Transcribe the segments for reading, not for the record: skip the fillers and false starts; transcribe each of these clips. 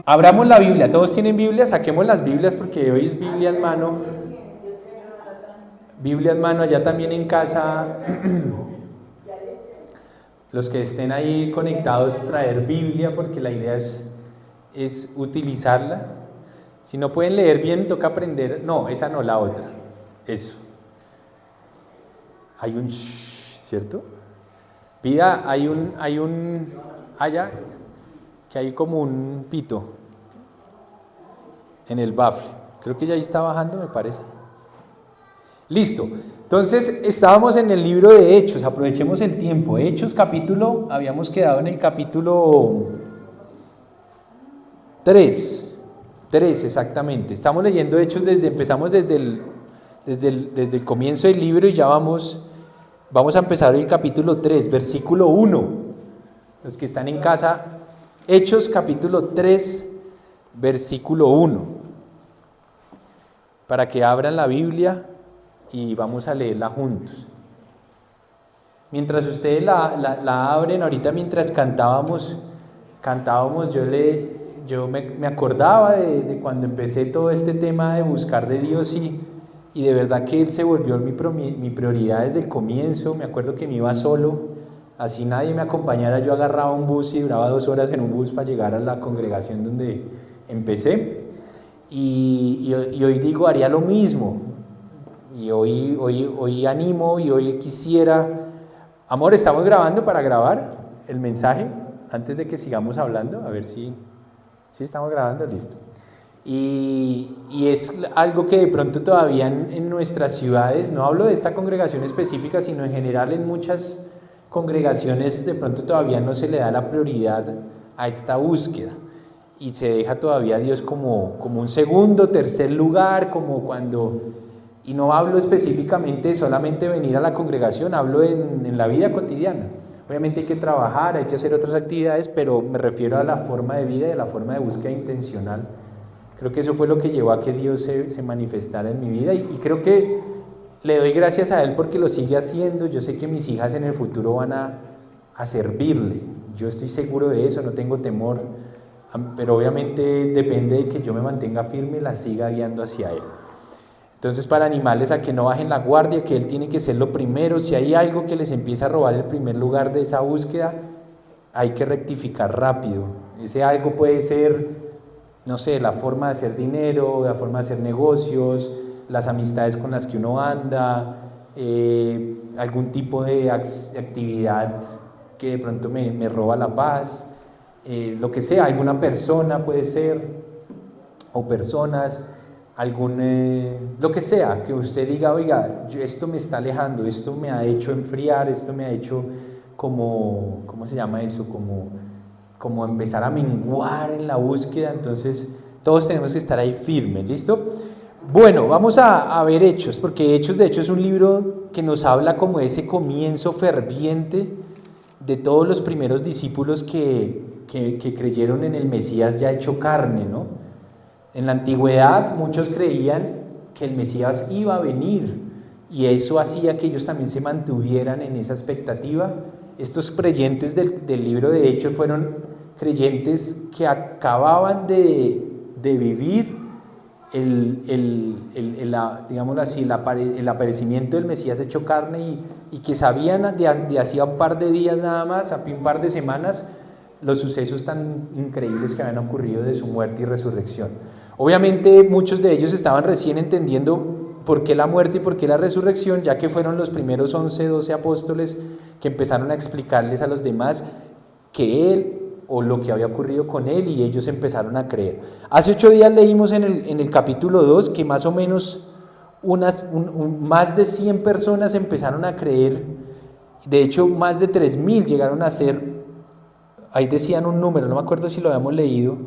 Abramos la Biblia, todos tienen Biblia, saquemos las Biblias porque hoy es Biblia en mano. Biblia en mano, allá también en casa. Los que estén ahí conectados, traer Biblia porque la idea es utilizarla. Si no pueden leer bien, toca aprender. No, esa no, la otra. Eso. Hay un ¿cierto? Vida, allá, que hay como un pito en el bafle. Creo que ya ahí está bajando, me parece. Listo. Entonces, estábamos en el libro de Hechos, aprovechemos el tiempo. Hechos capítulo, habíamos quedado en el capítulo 3 exactamente. Estamos leyendo Hechos empezamos desde el comienzo del libro y ya vamos a empezar el capítulo 3, versículo 1. Los que están en casa, Hechos capítulo 3, versículo 1. Para que abran la Biblia y vamos a leerla juntos. Mientras ustedes la abren, ahorita mientras cantábamos, yo me acordaba de cuando empecé todo este tema de buscar de Dios y de verdad que Él se volvió mi prioridad desde el comienzo. Me acuerdo que me iba solo, así nadie me acompañara, yo agarraba un bus y duraba 2 horas en un bus para llegar a la congregación donde empecé. Y hoy digo, haría lo mismo. Y hoy animo y hoy quisiera... Amor, ¿estamos grabando para grabar el mensaje? Antes de que sigamos hablando, a ver si estamos grabando, listo. Y es algo que de pronto todavía en nuestras ciudades, no hablo de esta congregación específica, sino en general en muchas congregaciones de pronto todavía no se le da la prioridad a esta búsqueda. Y se deja todavía a Dios como un segundo, tercer lugar, como cuando... Y no hablo específicamente de solamente venir a la congregación, hablo en la vida cotidiana. Obviamente hay que trabajar, hay que hacer otras actividades, pero me refiero a la forma de vida y a la forma de búsqueda intencional. Creo que eso fue lo que llevó a que Dios se manifestara en mi vida y creo que le doy gracias a Él porque lo sigue haciendo. Yo sé que mis hijas en el futuro van a servirle. Yo estoy seguro de eso, no tengo temor, pero obviamente depende de que yo me mantenga firme y las siga guiando hacia Él. Entonces, para animarles a que no bajen la guardia, que Él tiene que ser lo primero. Si hay algo que les empieza a robar el primer lugar de esa búsqueda, hay que rectificar rápido. Ese algo puede ser, no sé, la forma de hacer dinero, la forma de hacer negocios, las amistades con las que uno anda, algún tipo de actividad que de pronto me roba la paz, lo que sea, alguna persona puede ser, o personas, lo que sea, que usted diga, oiga, esto me está alejando, esto me ha hecho enfriar, esto me ha hecho como, ¿cómo se llama eso? Como empezar a menguar en la búsqueda. Entonces todos tenemos que estar ahí firmes, ¿listo? Bueno, vamos a ver Hechos, porque Hechos de hecho es un libro que nos habla como de ese comienzo ferviente de todos los primeros discípulos que creyeron en el Mesías ya hecho carne, ¿no? En la antigüedad muchos creían que el Mesías iba a venir y eso hacía que ellos también se mantuvieran en esa expectativa. Estos creyentes del libro de Hechos fueron creyentes que acababan de vivir digámoslo así, el aparecimiento del Mesías hecho carne y que sabían de hacía un par de días nada más, a un par de semanas, los sucesos tan increíbles que habían ocurrido de su muerte y resurrección. Obviamente muchos de ellos estaban recién entendiendo por qué la muerte y por qué la resurrección, ya que fueron los primeros 11, 12 apóstoles que empezaron a explicarles a los demás que Él o lo que había ocurrido con Él y ellos empezaron a creer. Hace 8 días leímos en el capítulo 2 que más o menos más de 100 personas empezaron a creer, de hecho más de 3,000 llegaron a ser, ahí decían un número, no me acuerdo si lo habíamos leído,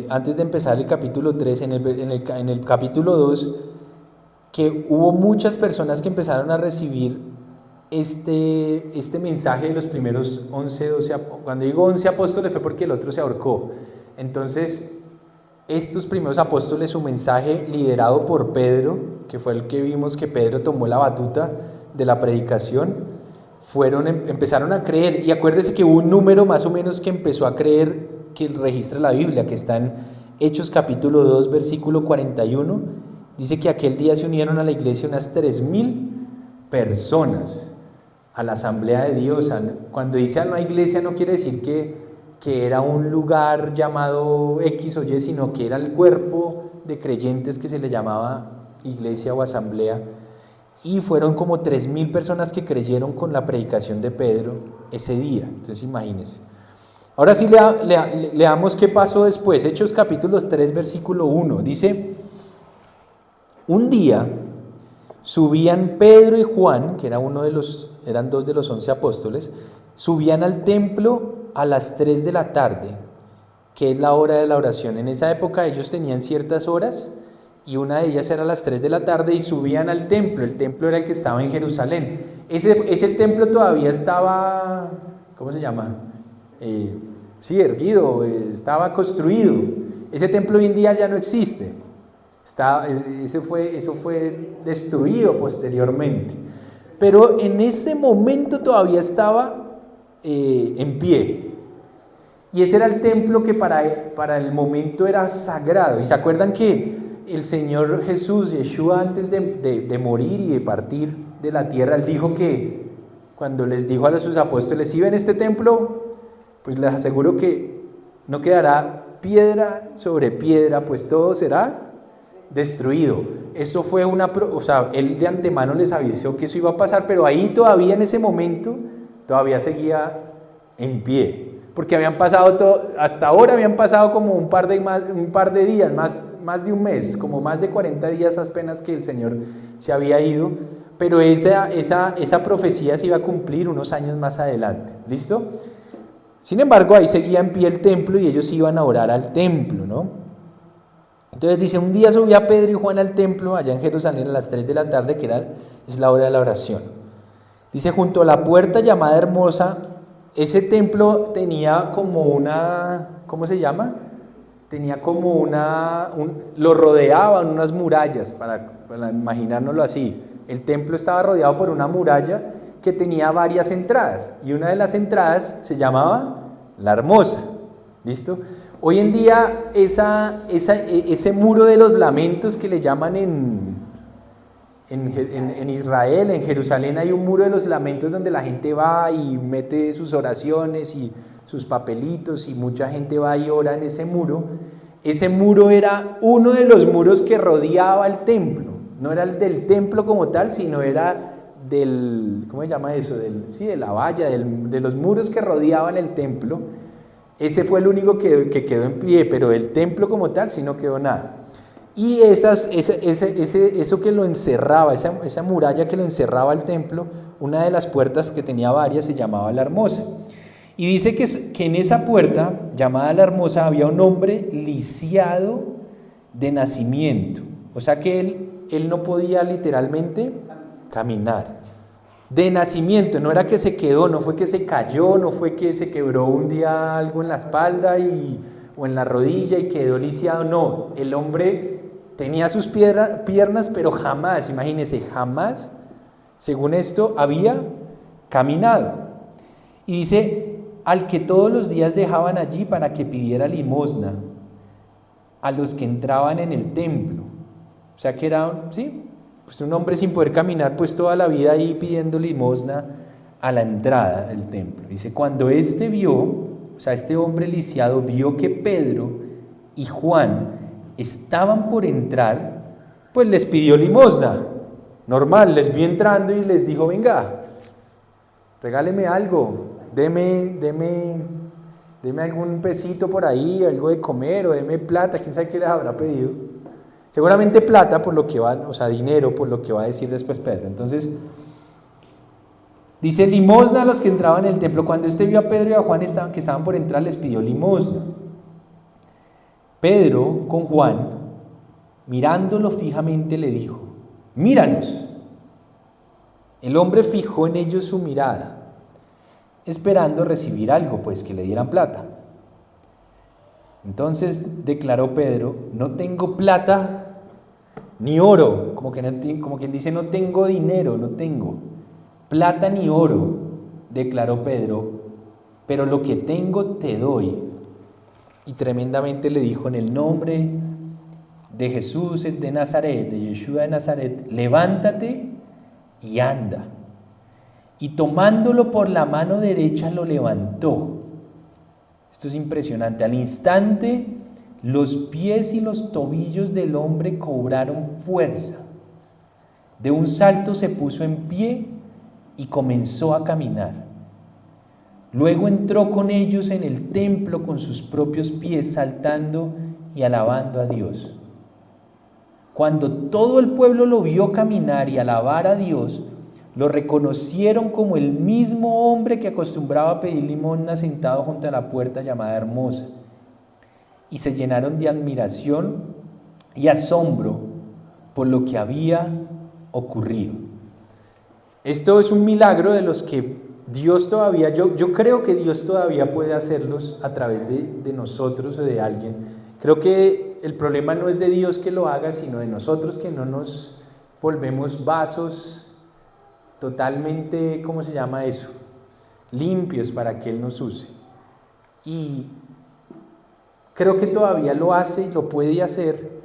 antes de empezar el capítulo 3, en el capítulo 2, que hubo muchas personas que empezaron a recibir este mensaje de los primeros 11, 12, cuando digo 11 apóstoles fue porque el otro se ahorcó. Entonces, estos primeros apóstoles, su mensaje liderado por Pedro, que fue el que vimos que Pedro tomó la batuta de la predicación, empezaron a creer. Y acuérdese que hubo un número más o menos que empezó a creer que registra la Biblia, que está en Hechos capítulo 2, versículo 41, dice que aquel día se unieron a la iglesia unas 3,000 personas a la asamblea de Dios. Cuando dice a una iglesia no quiere decir que era un lugar llamado X o Y, sino que era el cuerpo de creyentes que se le llamaba iglesia o asamblea, y fueron como 3,000 personas que creyeron con la predicación de Pedro ese día. Entonces imagínense. Ahora sí leamos qué pasó después. Hechos capítulo 3, versículo 1, dice: un día subían Pedro y Juan, que eran dos de los 11 apóstoles, subían al templo a las 3 de la tarde, que es la hora de la oración. En esa época ellos tenían ciertas horas, y una de ellas era a las 3 de la tarde, y subían al templo. El templo era el que estaba en Jerusalén. Ese templo todavía estaba, ¿cómo se llama? Sí, erguido, estaba construido. Ese templo hoy en día ya no existe. Eso fue destruido posteriormente. Pero en ese momento todavía estaba en pie. Y ese era el templo que para el momento era sagrado. ¿Y se acuerdan que el Señor Jesús, Yeshua, antes de morir y de partir de la tierra, Él dijo que cuando les dijo a sus apóstoles: si ven este templo, pues les aseguro que no quedará piedra sobre piedra, pues todo será destruido. Eso fue Él de antemano les avisó que eso iba a pasar, pero ahí todavía en ese momento, todavía seguía en pie. Porque hasta ahora habían pasado como un par de días, más de un mes, como más de 40 días apenas que el Señor se había ido, pero esa profecía se iba a cumplir unos años más adelante. ¿Listo? Sin embargo, ahí seguía en pie el templo y ellos iban a orar al templo, ¿no? Entonces dice: un día subía Pedro y Juan al templo, allá en Jerusalén, a las 3 de la tarde, es la hora de la oración. Dice: junto a la puerta llamada Hermosa. Ese templo tenía como ¿cómo se llama? Tenía como lo rodeaban unas murallas, para imaginárnoslo así. El templo estaba rodeado por una muralla que tenía varias entradas, y una de las entradas se llamaba la Hermosa. ¿Listo? Hoy en día ese muro de los lamentos que le llaman en Israel, en Jerusalén, hay un muro de los lamentos donde la gente va y mete sus oraciones y sus papelitos, y mucha gente va y ora en ese muro. Ese muro era uno de los muros que rodeaba el templo. No era el del templo como tal, sino era ¿cómo se llama eso? De la valla, de los muros que rodeaban el templo. Ese fue el único que quedó en pie, pero del templo como tal sí no quedó nada. Y eso que lo encerraba, esa muralla que lo encerraba al templo, una de las puertas, porque tenía varias, se llamaba la Hermosa. Y dice que en esa puerta, llamada la Hermosa, había un hombre lisiado de nacimiento. O sea que él no podía literalmente caminar. De nacimiento, no era que se quedó, no fue que se cayó, no fue que se quebró un día algo en la espalda o en la rodilla y quedó lisiado. No, el hombre tenía sus piernas, pero jamás, imagínense, jamás, según esto, había caminado. Y dice: al que todos los días dejaban allí para que pidiera limosna a los que entraban en el templo. O sea que era, pues un hombre sin poder caminar, pues toda la vida ahí pidiendo limosna a la entrada del templo. Dice: cuando este hombre lisiado vio que Pedro y Juan estaban por entrar, pues les pidió limosna. Normal, les vio entrando y les dijo: venga, regáleme algo, deme algún pesito por ahí, algo de comer, o deme plata, quién sabe qué les habrá pedido. Seguramente plata, por lo que dinero, por lo que va a decir después Pedro. Entonces, dice: limosna a los que entraban en el templo. Cuando vio a Pedro y a Juan que estaban por entrar, les pidió limosna. Pedro, con Juan, mirándolo fijamente, le dijo: míranos. El hombre fijó en ellos su mirada, esperando recibir algo, pues que le dieran plata. Entonces declaró Pedro: no tengo plata ni oro, como quien dice, no tengo dinero, no tengo plata ni oro, declaró Pedro, pero lo que tengo te doy. y tremendamente le dijo: en el nombre de Jesús, el de Nazaret, de Yeshua de Nazaret, levántate y anda. Y tomándolo por la mano derecha lo levantó. Esto es impresionante. Al instante, los pies y los tobillos del hombre cobraron fuerza. De un salto se puso en pie y comenzó a caminar. Luego entró con ellos en el templo con sus propios pies, saltando y alabando a Dios. Cuando todo el pueblo lo vio caminar y alabar a Dios, lo reconocieron como el mismo hombre que acostumbraba a pedir limosna sentado junto a la puerta llamada Hermosa, y se llenaron de admiración y asombro por lo que había ocurrido. Esto es un milagro de los que Dios todavía, yo creo que Dios todavía puede hacerlos a través de nosotros o de alguien. Creo que el problema no es de Dios que lo haga, sino de nosotros, que no nos volvemos vasos totalmente, ¿cómo se llama eso?, limpios para que Él nos use. Y creo que todavía lo hace y lo puede hacer,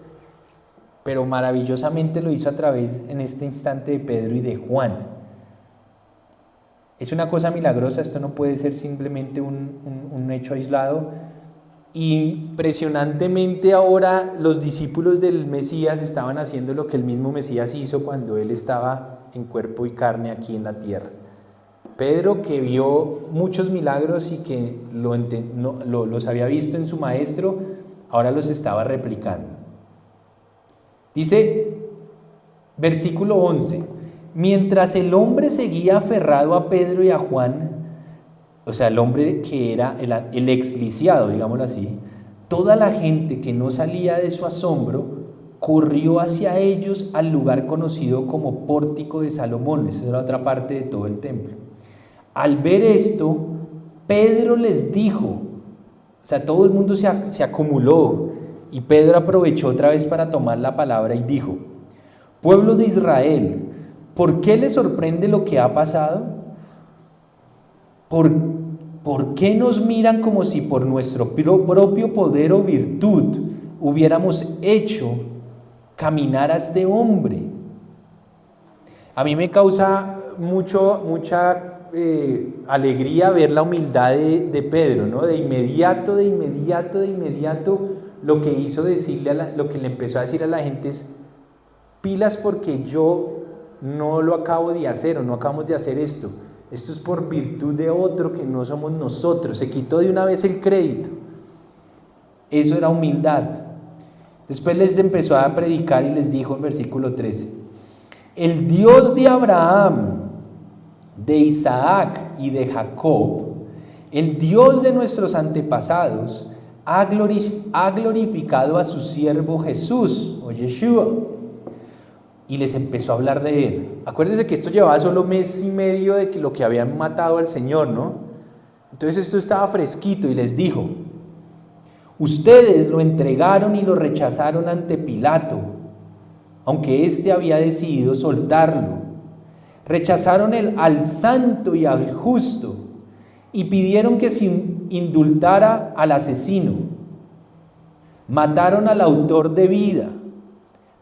pero maravillosamente lo hizo a través, en este instante, de Pedro y de Juan. Es una cosa milagrosa, esto no puede ser simplemente un hecho aislado. Impresionantemente ahora los discípulos del Mesías estaban haciendo lo que el mismo Mesías hizo cuando Él estaba en cuerpo y carne aquí en la tierra. Pedro, que vio muchos milagros y que los había visto en su maestro, ahora los estaba replicando. Dice, versículo 11, mientras el hombre seguía aferrado a Pedro y a Juan, o sea, el hombre que era el exlisiado, digámoslo así, toda la gente que no salía de su asombro corrió hacia ellos al lugar conocido como Pórtico de Salomón. Esa era otra parte de todo el templo. Al ver esto, Pedro les dijo, o sea, todo el mundo se acumuló, y Pedro aprovechó otra vez para tomar la palabra y dijo: pueblo de Israel, ¿por qué les sorprende lo que ha pasado? ¿Por qué nos miran como si por nuestro propio poder o virtud hubiéramos hecho caminar a este hombre? A mí me causa mucha alegría ver la humildad de Pedro, ¿no? De inmediato, lo que hizo decirle, lo que le empezó a decir a la gente es: pilas, porque yo no lo acabo de hacer, o no acabamos de hacer esto. Esto es por virtud de otro que no somos nosotros. Se quitó de una vez el crédito. Eso era humildad. Después les empezó a predicar y les dijo en versículo 13: el Dios de Abraham, de Isaac y de Jacob, el Dios de nuestros antepasados, ha glorificado a su siervo Jesús, o Yeshua. Y les empezó a hablar de él. Acuérdense que esto llevaba solo mes y medio de que lo que habían matado al Señor, ¿no? Entonces esto estaba fresquito, y les dijo: ustedes lo entregaron y lo rechazaron ante Pilato, aunque éste había decidido soltarlo. Rechazaron al santo y al justo, y pidieron que se indultara al asesino. Mataron al autor de vida,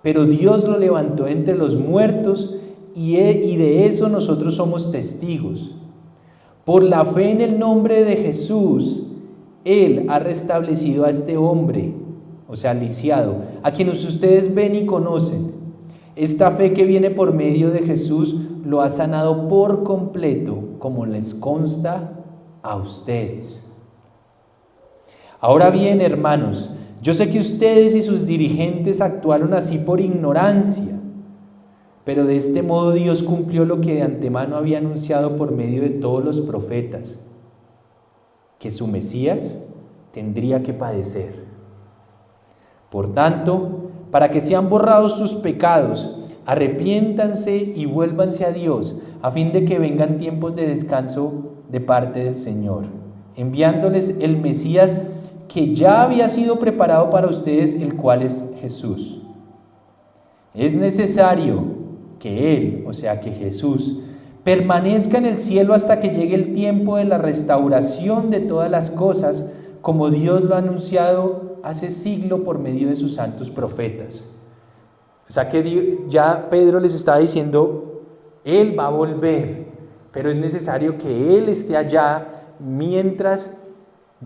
pero Dios lo levantó entre los muertos, y de eso nosotros somos testigos. Por la fe en el nombre de Jesús, Él ha restablecido a este hombre, o sea, lisiado, a quienes ustedes ven y conocen. Esta fe que viene por medio de Jesús lo ha sanado por completo, como les consta a ustedes. Ahora bien, hermanos, yo sé que ustedes y sus dirigentes actuaron así por ignorancia, pero de este modo Dios cumplió lo que de antemano había anunciado por medio de todos los profetas, que su Mesías tendría que padecer. Por tanto, para que sean borrados sus pecados, arrepiéntanse y vuélvanse a Dios, a fin de que vengan tiempos de descanso de parte del Señor, enviándoles el Mesías que ya había sido preparado para ustedes, el cual es Jesús. Es necesario que Él, o sea que Jesús, permanezca en el cielo hasta que llegue el tiempo de la restauración de todas las cosas, como Dios lo ha anunciado hace siglo por medio de sus santos profetas. O sea que ya Pedro les estaba diciendo, Él va a volver, pero es necesario que Él esté allá mientras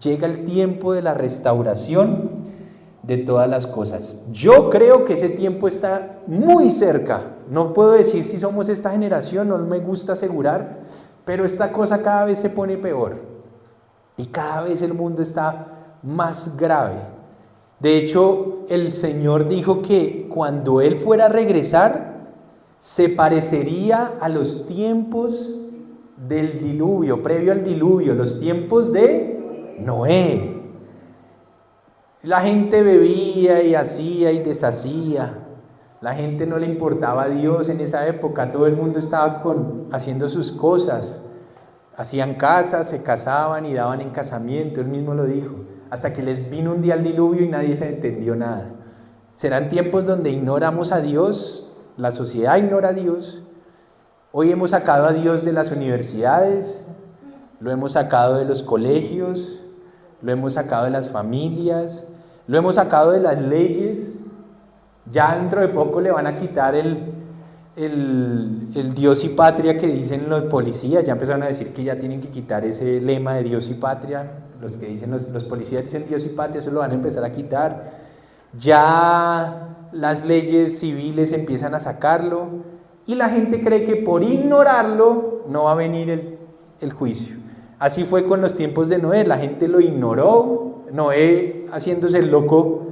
llega el tiempo de la restauración de todas las cosas. Yo creo que ese tiempo está muy cerca. No puedo decir si somos esta generación, no me gusta asegurar, pero esta cosa cada vez se pone peor y cada vez el mundo está más grave. De hecho, el Señor dijo que cuando Él fuera a regresar, se parecería a los tiempos del diluvio, previo al diluvio, los tiempos de Noé. La gente bebía y hacía y deshacía. La gente no le importaba a Dios en esa época, todo el mundo estaba haciendo sus cosas. Hacían casas, se casaban y daban en casamiento, Él mismo lo dijo. Hasta que les vino un día el diluvio y nadie se entendió nada. Serán tiempos donde ignoramos a Dios, la sociedad ignora a Dios. Hoy hemos sacado a Dios de las universidades, lo hemos sacado de los colegios, lo hemos sacado de las familias, lo hemos sacado de las leyes. Ya dentro de poco le van a quitar el Dios y patria que dicen los policías. Ya empezaron a decir que ya tienen que quitar ese lema de Dios y patria. Los que dicen los policías dicen Dios y patria, eso lo van a empezar a quitar. Ya las leyes civiles empiezan a sacarlo y la gente cree que por ignorarlo no va a venir el juicio. Así fue con los tiempos de Noé, la gente lo ignoró. Noé haciéndose el loco,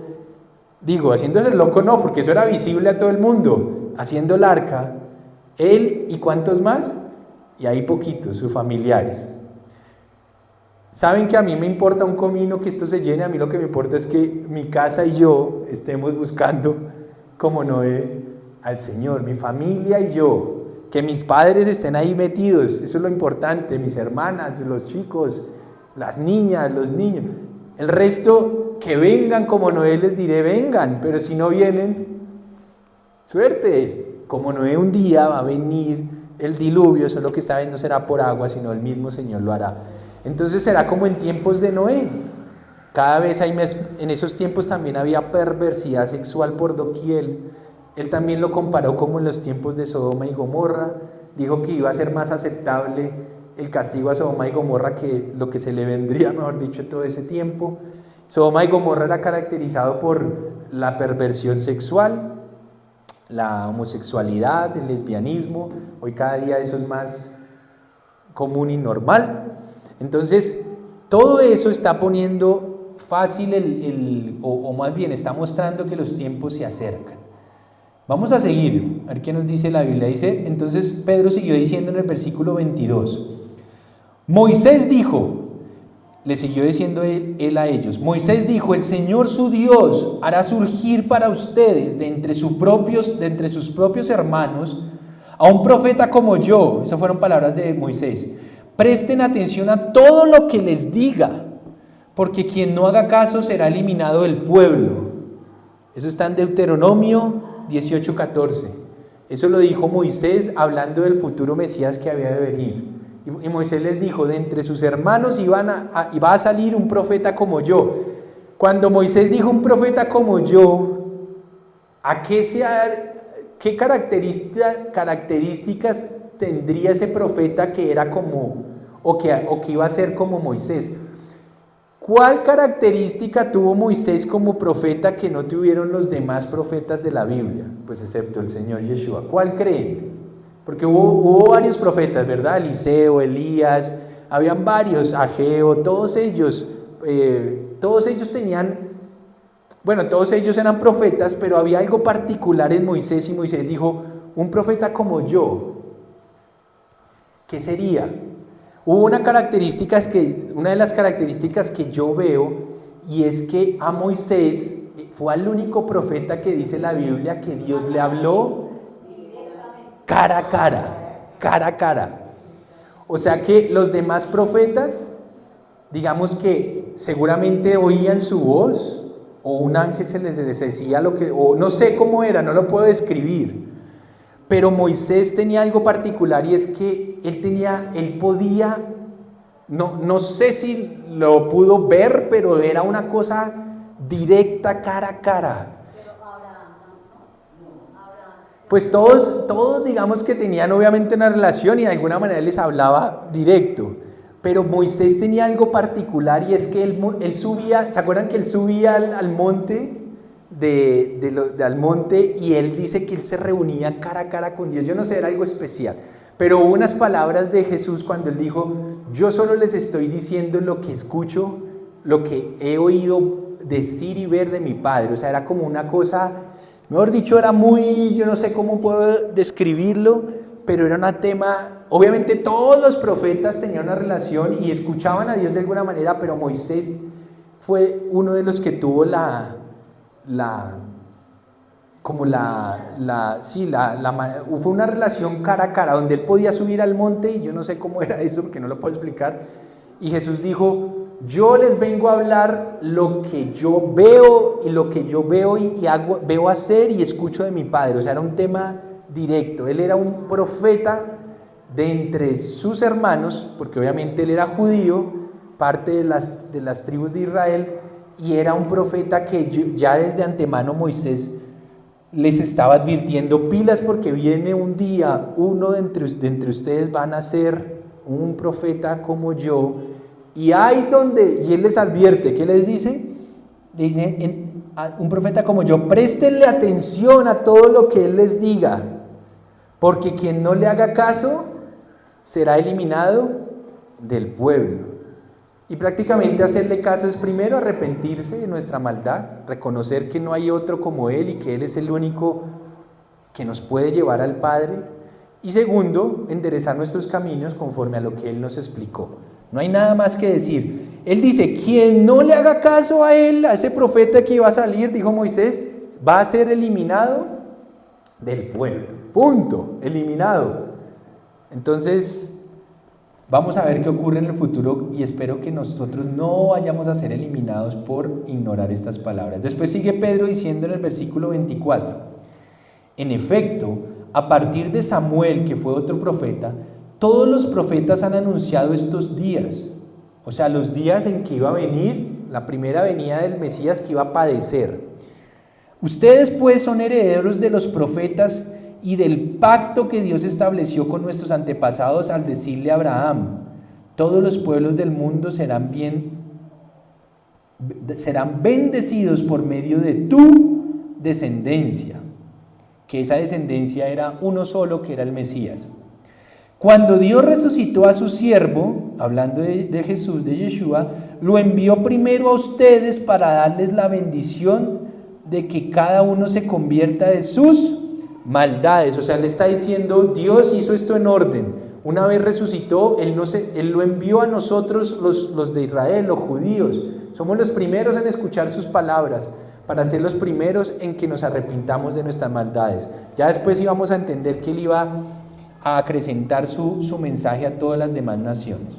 haciéndose el loco no, porque eso era visible a todo el mundo, haciendo el arca, él y ¿cuántos más? Y ahí poquitos, sus familiares. Saben que a mí me importa un comino que esto se llene, a mí lo que me importa es que mi casa y yo estemos buscando como Noé al Señor, mi familia y yo, que mis padres estén ahí metidos, eso es lo importante, mis hermanas, los chicos, las niñas, los niños, el resto que vengan como Noé les diré vengan, pero si no vienen, suerte, como Noé un día va a venir el diluvio, solo que esta vez no será por agua, sino el mismo Señor lo hará. Entonces será como en tiempos de Noé. Cada vez en esos tiempos también había perversidad sexual por doquier. Él también lo comparó como en los tiempos de Sodoma y Gomorra. Dijo que iba a ser más aceptable el castigo a Sodoma y Gomorra que lo que se le vendría, mejor dicho, todo ese tiempo. Sodoma y Gomorra era caracterizado por la perversión sexual, la homosexualidad, el lesbianismo. Hoy cada día eso es más común y normal. Entonces, todo eso está poniendo fácil o más bien está mostrando que los tiempos se acercan. Vamos a seguir, a ver qué nos dice la Biblia. Dice, entonces Pedro siguió diciendo en el versículo 22, Moisés dijo, le siguió diciendo él a ellos, Moisés dijo, el Señor su Dios hará surgir para ustedes de entre sus propios hermanos a un profeta como yo. Esas fueron palabras de Moisés. Presten atención a todo lo que les diga, porque quien no haga caso será eliminado del pueblo. Eso está en Deuteronomio 18:14. Eso lo dijo Moisés hablando del futuro Mesías que había de venir. Y Moisés les dijo, de entre sus hermanos va a salir un profeta como yo. Cuando Moisés dijo un profeta como yo, ¿qué características tendría ese profeta que era como, o que iba a ser como Moisés? ¿Cuál característica tuvo Moisés como profeta que no tuvieron los demás profetas de la Biblia? Pues excepto el Señor Yeshua. ¿Cuál creen? Porque hubo varios profetas, ¿verdad? Eliseo, Elías, habían varios, Ageo, todos ellos eran profetas, pero había algo particular en Moisés y Moisés dijo, un profeta como yo, ¿qué sería? Hubo una de las características que yo veo, y es que a Moisés fue el único profeta que dice la Biblia que Dios le habló cara a cara. O sea que los demás profetas, digamos que seguramente oían su voz, o un ángel se les decía o no sé cómo era, no lo puedo describir. Pero Moisés tenía algo particular y es que él podía no sé si lo pudo ver, pero era una cosa directa, cara a cara. Pues todos digamos que tenían obviamente una relación y de alguna manera les hablaba directo, pero Moisés tenía algo particular y es que él subía, ¿se acuerdan que él subía al monte? Al monte, y él dice que él se reunía cara a cara con Dios. Yo no sé, era algo especial, pero hubo unas palabras de Jesús cuando él dijo: yo solo les estoy diciendo lo que escucho, lo que he oído decir y ver de mi Padre. O sea, era como una cosa, mejor dicho, era muy, yo no sé cómo puedo describirlo, pero era un tema. Obviamente todos los profetas tenían una relación y escuchaban a Dios de alguna manera, pero Moisés fue uno de los que tuvo fue una relación cara a cara, donde él podía subir al monte, y yo no sé cómo era eso, porque no lo puedo explicar, y Jesús dijo: yo les vengo a hablar lo que yo veo, y lo que yo veo y veo hacer y escucho de mi Padre. O sea, era un tema directo. Él era un profeta de entre sus hermanos, porque obviamente él era judío, parte de las tribus de Israel, y era un profeta que ya desde antemano Moisés les estaba advirtiendo: pilas, porque viene un día, uno de entre ustedes van a ser un profeta como yo, y él les advierte. ¿Qué les dice? Dice: un profeta como yo, préstenle atención a todo lo que él les diga, porque quien no le haga caso será eliminado del pueblo. Y prácticamente hacerle caso es primero arrepentirse de nuestra maldad, reconocer que no hay otro como Él y que Él es el único que nos puede llevar al Padre. Y segundo, enderezar nuestros caminos conforme a lo que Él nos explicó. No hay nada más que decir. Él dice: quien no le haga caso a Él, a ese profeta que iba a salir, dijo Moisés, va a ser eliminado del pueblo. Punto, eliminado. Entonces, vamos a ver qué ocurre en el futuro, y espero que nosotros no vayamos a ser eliminados por ignorar estas palabras. Después sigue Pedro diciendo en el versículo 24: en efecto, a partir de Samuel, que fue otro profeta, todos los profetas han anunciado estos días. O sea, los días en que iba a venir, la primera venida del Mesías, que iba a padecer. Ustedes pues son herederos de los profetas y del pacto que Dios estableció con nuestros antepasados al decirle a Abraham: todos los pueblos del mundo serán bendecidos por medio de tu descendencia. Que esa descendencia era uno solo, que era el Mesías. Cuando Dios resucitó a su siervo, hablando de Jesús, de Yeshua, lo envió primero a ustedes para darles la bendición de que cada uno se convierta de sus maldades. O sea, le está diciendo: Dios hizo esto en orden. Una vez resucitó, Él lo envió a nosotros, los de Israel, los judíos. Somos los primeros en escuchar sus palabras, para ser los primeros en que nos arrepintamos de nuestras maldades. Ya después íbamos a entender que Él iba a acrecentar su mensaje a todas las demás naciones.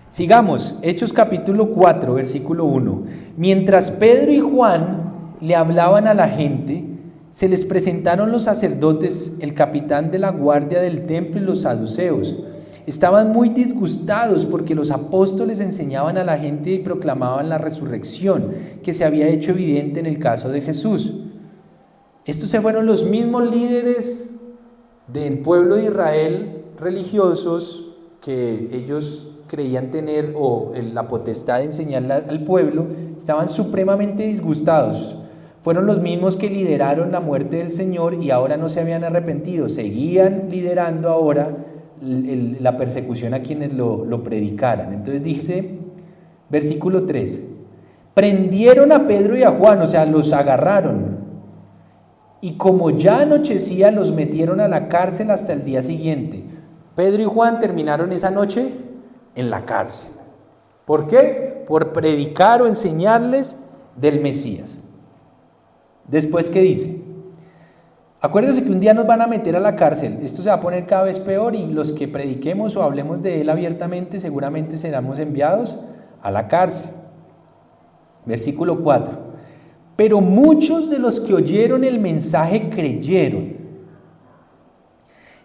Sigamos, Hechos capítulo 4, versículo 1. Mientras Pedro y Juan le hablaban a la gente, se les presentaron los sacerdotes, el capitán de la guardia del templo y los saduceos. Estaban muy disgustados porque los apóstoles enseñaban a la gente y proclamaban la resurrección, que se había hecho evidente en el caso de Jesús. Estos se fueron los mismos líderes del pueblo de Israel, religiosos, que ellos creían tener la potestad de enseñarle al pueblo. Estaban supremamente disgustados. Fueron los mismos que lideraron la muerte del Señor y ahora no se habían arrepentido. Seguían liderando ahora la persecución a quienes lo predicaran. Entonces dice, versículo 3, prendieron a Pedro y a Juan, o sea, los agarraron, y como ya anochecía, los metieron a la cárcel hasta el día siguiente. Pedro y Juan terminaron esa noche en la cárcel. ¿Por qué? Por predicar o enseñarles del Mesías. Después, ¿qué dice? Acuérdense que un día nos van a meter a la cárcel. Esto se va a poner cada vez peor y los que prediquemos o hablemos de él abiertamente seguramente seremos enviados a la cárcel. Versículo 4. Pero muchos de los que oyeron el mensaje creyeron.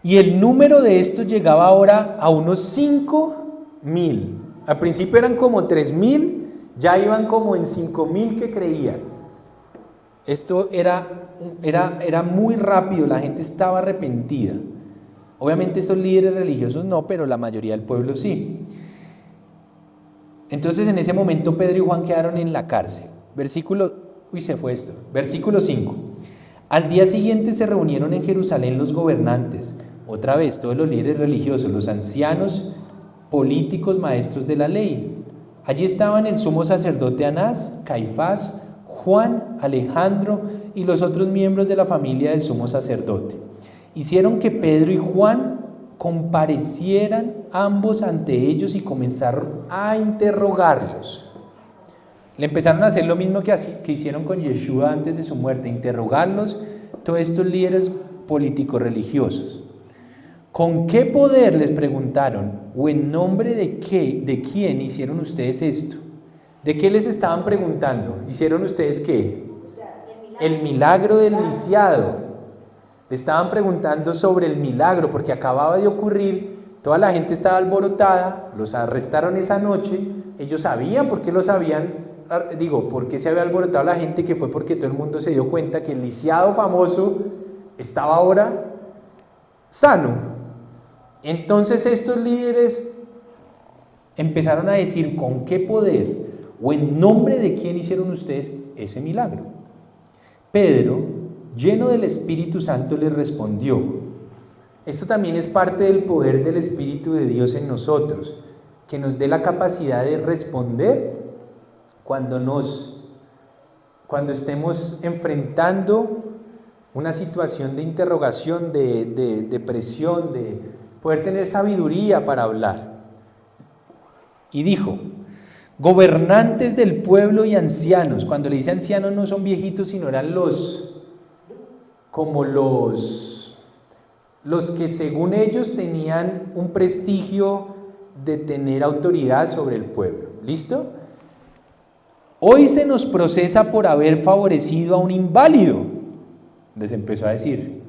Y el número de estos llegaba ahora a unos 5 1000. Al principio eran como 3000, ya iban como en 5000 que creían. Esto era muy rápido, la gente estaba arrepentida. Obviamente esos líderes religiosos no, pero la mayoría del pueblo sí. Entonces en ese momento Pedro y Juan quedaron en la cárcel. Versículo 5. Al día siguiente se reunieron en Jerusalén los gobernantes, otra vez todos los líderes religiosos, los ancianos, políticos, maestros de la ley. Allí estaban el sumo sacerdote Anás, Caifás, Juan, Alejandro y los otros miembros de la familia del sumo sacerdote. Hicieron que Pedro y Juan comparecieran ambos ante ellos y comenzaron a interrogarlos. Le empezaron a hacer lo mismo que hicieron con Yeshua antes de su muerte, interrogarlos, todos estos líderes políticos religiosos. ¿Con qué poder, les preguntaron, o en nombre de quién hicieron ustedes esto? ¿De qué les estaban preguntando? ¿Hicieron ustedes qué? El milagro del lisiado. Le estaban preguntando sobre el milagro, porque acababa de ocurrir, toda la gente estaba alborotada, los arrestaron esa noche, ellos sabían por qué lo sabían. ¿Por qué se había alborotado la gente? Que fue porque todo el mundo se dio cuenta que el lisiado famoso estaba ahora sano. Entonces estos líderes empezaron a decir, ¿con qué poder o en nombre de quién hicieron ustedes ese milagro? Pedro, lleno del Espíritu Santo, les respondió. Esto también es parte del poder del Espíritu de Dios en nosotros, que nos dé la capacidad de responder cuando estemos enfrentando una situación de interrogación, de presión, de poder tener sabiduría para hablar. Y dijo, gobernantes del pueblo y ancianos. Cuando le dice ancianos no son viejitos, sino eran los que según ellos tenían un prestigio de tener autoridad sobre el pueblo. ¿Listo? Hoy se nos procesa por haber favorecido a un inválido, les empezó a decir,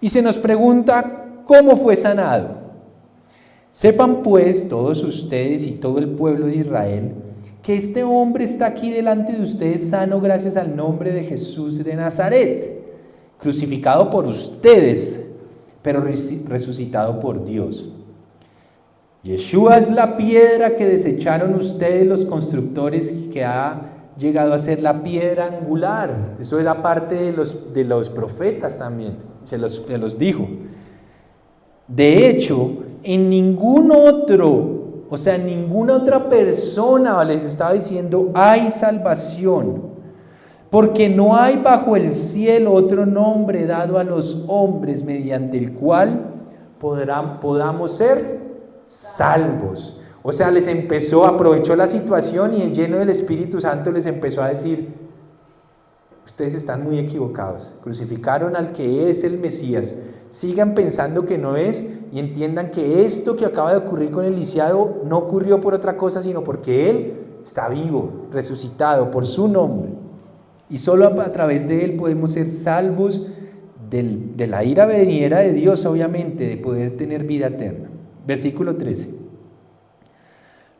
y se nos pregunta cómo fue sanado. Sepan pues todos ustedes y todo el pueblo de Israel que este hombre está aquí delante de ustedes sano gracias al nombre de Jesús de Nazaret, crucificado por ustedes, pero resucitado por Dios. Yeshua es la piedra que desecharon ustedes los constructores, que ha llegado a ser la piedra angular. Eso era parte de los profetas también, se los dijo. De hecho, en ninguna otra persona, les estaba diciendo, hay salvación, porque no hay bajo el cielo otro nombre dado a los hombres mediante el cual podamos ser salvos. O sea, aprovechó la situación y lleno del Espíritu Santo les empezó a decir, ustedes están muy equivocados, crucificaron al que es el Mesías, sigan pensando que no es y entiendan que esto que acaba de ocurrir con el lisiado no ocurrió por otra cosa, sino porque Él está vivo, resucitado por su nombre. Y solo a través de Él podemos ser salvos de la ira venidera de Dios, obviamente, de poder tener vida eterna. Versículo 13.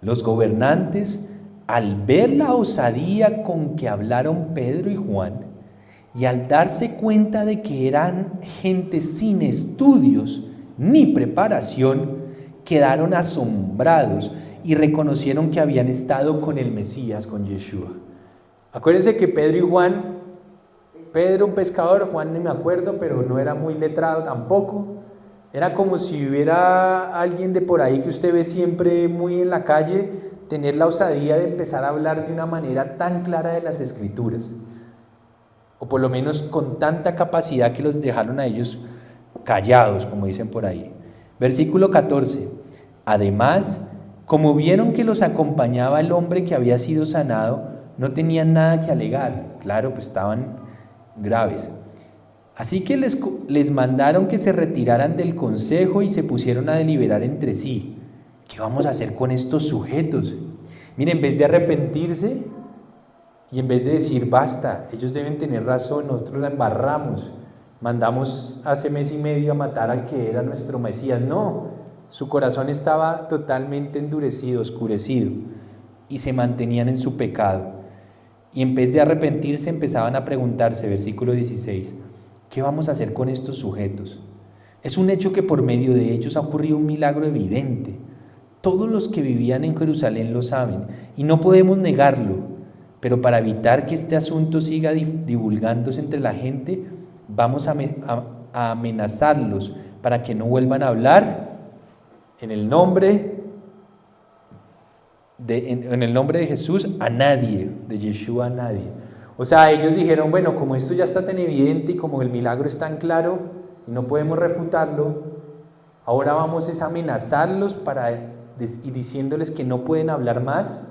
Los gobernantes, al ver la osadía con que hablaron Pedro y Juan, y al darse cuenta de que eran gente sin estudios ni preparación, quedaron asombrados y reconocieron que habían estado con el Mesías, con Yeshua. Acuérdense que Pedro y Juan, Pedro un pescador, Juan no me acuerdo, pero no era muy letrado tampoco. Era como si hubiera alguien de por ahí que usted ve siempre muy en la calle, tener la osadía de empezar a hablar de una manera tan clara de las Escrituras, o por lo menos con tanta capacidad que los dejaron a ellos callados, como dicen por ahí. Versículo 14. Además, como vieron que los acompañaba el hombre que había sido sanado, no tenían nada que alegar. Claro, pues estaban graves. Así que les mandaron que se retiraran del consejo y se pusieron a deliberar entre sí. ¿Qué vamos a hacer con estos sujetos? Miren, en vez de arrepentirse y en vez de decir basta, ellos deben tener razón, nosotros la embarramos, mandamos hace mes y medio a matar al que era nuestro Mesías. No, Su corazón estaba totalmente endurecido, oscurecido, y se mantenían en su pecado. Y en vez de arrepentirse, empezaban a preguntarse, versículo 16, ¿qué vamos a hacer con estos sujetos? Es un hecho que por medio de ellos ha ocurrido un milagro evidente. Todos los que vivían en Jerusalén lo saben, y no podemos negarlo, pero para evitar que este asunto siga divulgándose entre la gente, vamos a amenazarlos para que no vuelvan a hablar en el nombre de Jesús a nadie, de Yeshua a nadie. O sea, ellos dijeron, bueno, como esto ya está tan evidente y como el milagro es tan claro y no podemos refutarlo, ahora vamos a amenazarlos y diciéndoles que no pueden hablar más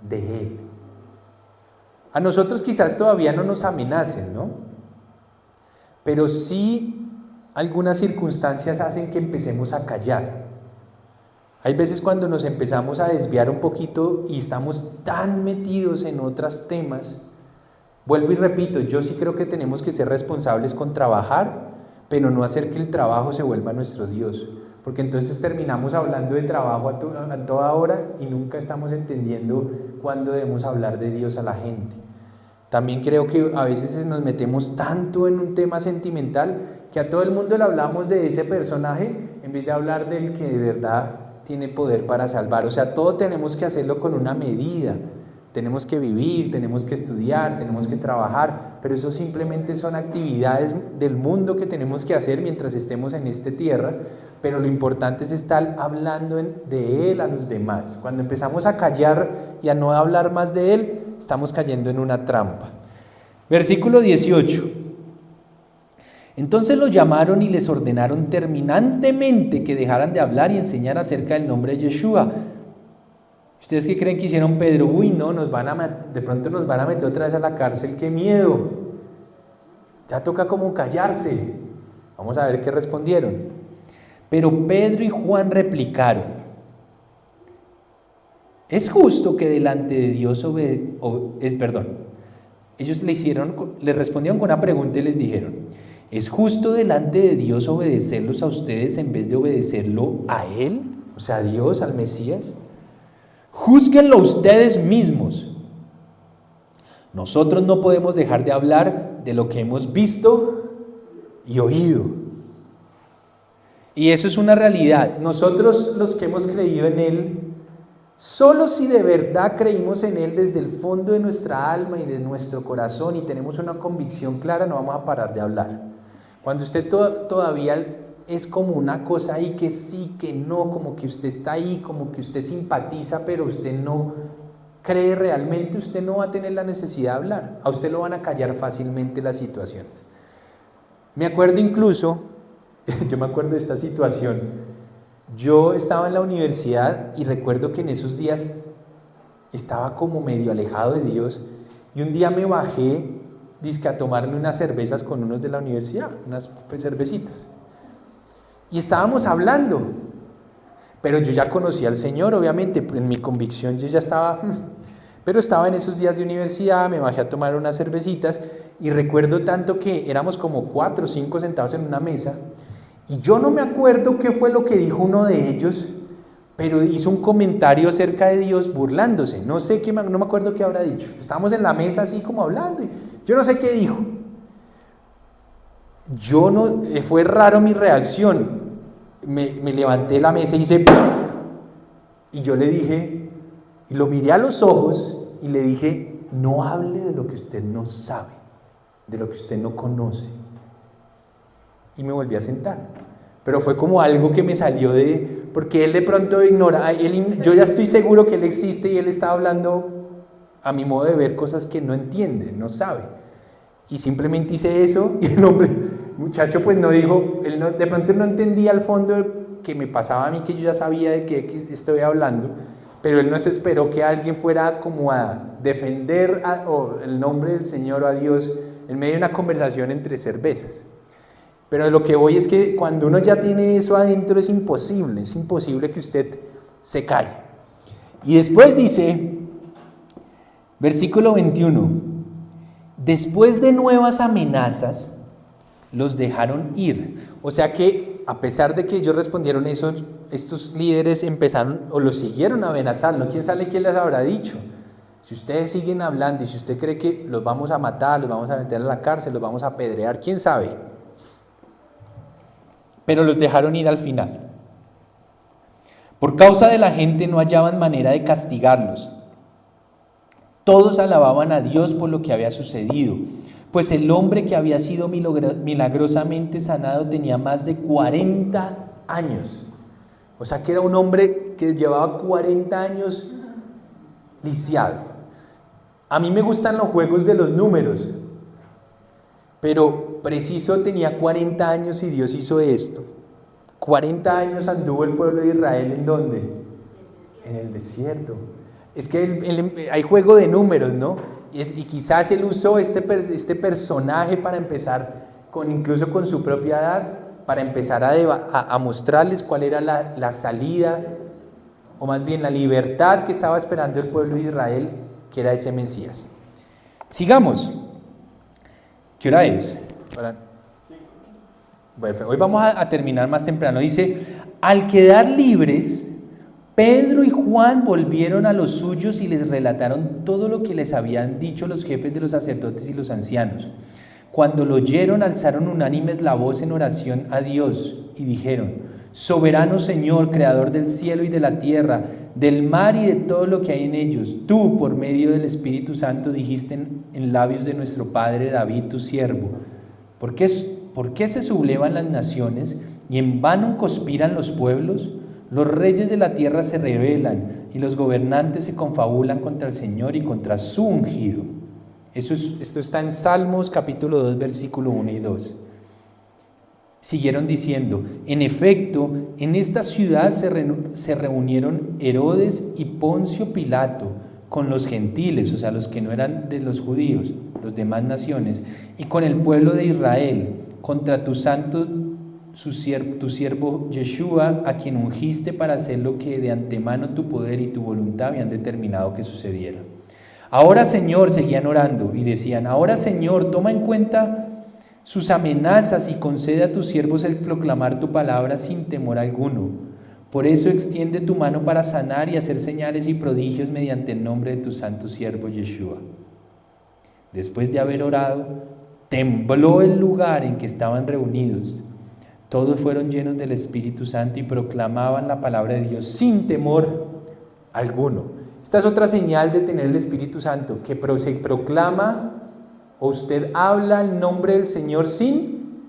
de Él. A nosotros quizás todavía no nos amenacen, ¿no? Pero sí algunas circunstancias hacen que empecemos a callar. Hay veces cuando nos empezamos a desviar un poquito y estamos tan metidos en otros temas. Vuelvo y repito, yo sí creo que tenemos que ser responsables con trabajar, pero no hacer que el trabajo se vuelva nuestro Dios, porque entonces terminamos hablando de trabajo a toda hora y nunca estamos entendiendo cuándo debemos hablar de Dios a la gente. También creo que a veces nos metemos tanto en un tema sentimental que a todo el mundo le hablamos de ese personaje en vez de hablar del que de verdad tiene poder para salvar. O sea, todo tenemos que hacerlo con una medida. Tenemos que vivir, tenemos que estudiar, tenemos que trabajar, pero eso simplemente son actividades del mundo que tenemos que hacer mientras estemos en esta tierra, pero lo importante es estar hablando de Él a los demás. Cuando empezamos a callar y a no hablar más de Él, estamos cayendo en una trampa. Versículo 18. Entonces los llamaron y les ordenaron terminantemente que dejaran de hablar y enseñar acerca del nombre de Yeshua. ¿Ustedes qué creen que hicieron Pedro? Uy, no, de pronto nos van a meter otra vez a la cárcel, qué miedo. Ya toca como callarse. Vamos a ver qué respondieron. Pero Pedro y Juan replicaron: es justo que delante de Dios ellos le respondieron con una pregunta y les dijeron: ¿es justo delante de Dios obedecerlos a ustedes en vez de obedecerlo a Él? O sea, a Dios, al Mesías. Júzguenlo ustedes mismos. Nosotros no podemos dejar de hablar de lo que hemos visto y oído. Y eso es una realidad. Nosotros, los que hemos creído en Él, solo si de verdad creímos en Él desde el fondo de nuestra alma y de nuestro corazón y tenemos una convicción clara, no vamos a parar de hablar. Cuando usted todavía es como una cosa ahí que sí, que no, como que usted está ahí, como que usted simpatiza, pero usted no cree realmente, usted no va a tener la necesidad de hablar. A usted lo van a callar fácilmente las situaciones. Me acuerdo incluso, yo me acuerdo de esta situación. Yo estaba en la universidad y recuerdo que en esos días estaba como medio alejado de Dios y un día me bajé a tomarme unas cervezas con unos de la universidad, unas cervecitas. Y estábamos hablando, pero yo ya conocía al Señor, obviamente, en mi convicción yo ya estaba, pero estaba en esos días de universidad, me bajé a tomar unas cervecitas y recuerdo tanto que éramos como 4 o 5 sentados en una mesa y yo no me acuerdo qué fue lo que dijo uno de ellos, pero hizo un comentario acerca de Dios burlándose, no me acuerdo qué habrá dicho. Estábamos en la mesa así como hablando y yo no sé qué dijo. Fue raro mi reacción. Me levanté de la mesa y hice y yo le dije, y lo miré a los ojos y le dije: no hable de lo que usted no sabe, de lo que usted no conoce. Y me volví a sentar. Pero fue como algo que me salió porque él de pronto ignora, yo ya estoy seguro que él existe y él está hablando a mi modo de ver cosas que no entiende, no sabe. Y simplemente hice eso y el muchacho pues no dijo, de pronto no entendía al fondo que me pasaba a mí, que yo ya sabía de qué estoy hablando, pero él no se esperó que alguien fuera como a defender el nombre del Señor o a Dios en medio de una conversación entre cervezas. Pero de lo que voy es que cuando uno ya tiene eso adentro es imposible que usted se calle. Y después dice, versículo 21, después de nuevas amenazas, los dejaron ir. O sea que a pesar de que ellos respondieron eso, estos líderes empezaron o los siguieron a amenazar. ¿No? ¿Quién sabe quién les habrá dicho? Si ustedes siguen hablando y si usted cree que los vamos a matar, los vamos a meter a la cárcel, los vamos a apedrear, ¿quién sabe? Pero los dejaron ir al final. Por causa de la gente no hallaban manera de castigarlos. Todos alababan a Dios por lo que había sucedido, pues el hombre que había sido milagrosamente sanado tenía más de 40 años. O sea que era un hombre que llevaba 40 años lisiado. A mí me gustan los juegos de los números, pero preciso tenía 40 años y Dios hizo esto. 40 años anduvo el pueblo de Israel, ¿en dónde? En el desierto. Es que hay juego de números, ¿no? Y quizás él usó este personaje para empezar, incluso con su propia edad, para empezar a mostrarles cuál era la salida, o más bien la libertad que estaba esperando el pueblo de Israel, que era ese Mesías. Sigamos. ¿Qué hora es? Bueno, hoy vamos a terminar más temprano. Dice, al quedar libres, Pedro y Juan volvieron a los suyos y les relataron todo lo que les habían dicho los jefes de los sacerdotes y los ancianos. Cuando lo oyeron, alzaron unánimes la voz en oración a Dios y dijeron, soberano Señor, creador del cielo y de la tierra, del mar y de todo lo que hay en ellos, tú, por medio del Espíritu Santo, dijiste en labios de nuestro padre David, tu siervo, ¿por qué se sublevan las naciones y en vano conspiran los pueblos? Los reyes de la tierra se rebelan y los gobernantes se confabulan contra el Señor y contra su ungido. Esto está en Salmos capítulo 2, versículo 1 y 2. Siguieron diciendo, en efecto, en esta ciudad se reunieron Herodes y Poncio Pilato con los gentiles, o sea, los que no eran de los judíos, los demás naciones, y con el pueblo de Israel, contra tu santo, tu siervo Yeshua, a quien ungiste para hacer lo que de antemano tu poder y tu voluntad habían determinado que sucediera. Ahora, Señor, seguían orando y decían, ahora, Señor, toma en cuenta sus amenazas y concede a tus siervos el proclamar tu palabra sin temor alguno. Por eso extiende tu mano para sanar y hacer señales y prodigios mediante el nombre de tu santo siervo Yeshua. Después de haber orado, tembló el lugar en que estaban reunidos. Todos fueron llenos del Espíritu Santo y proclamaban la palabra de Dios sin temor alguno. Esta es otra señal de tener el Espíritu Santo, que se proclama o usted habla el nombre del Señor sin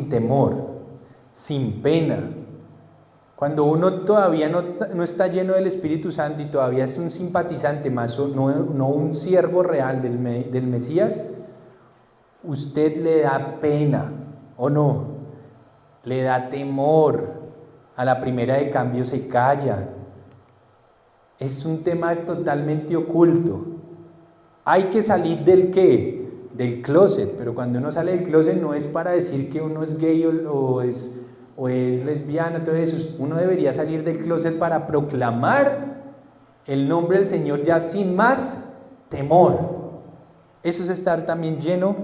temor, sin pena. Cuando uno todavía no está lleno del Espíritu Santo y todavía es un simpatizante más, no un siervo real del Mesías, usted le da pena, ¿o no? Le da temor, a la primera de cambio se calla. Es un tema totalmente oculto. Hay que salir del ¿qué? Del closet, pero cuando uno sale del closet no es para decir que uno es gay o es lesbiana, todo eso. Uno debería salir del closet para proclamar el nombre del Señor ya sin más temor. Eso es estar también lleno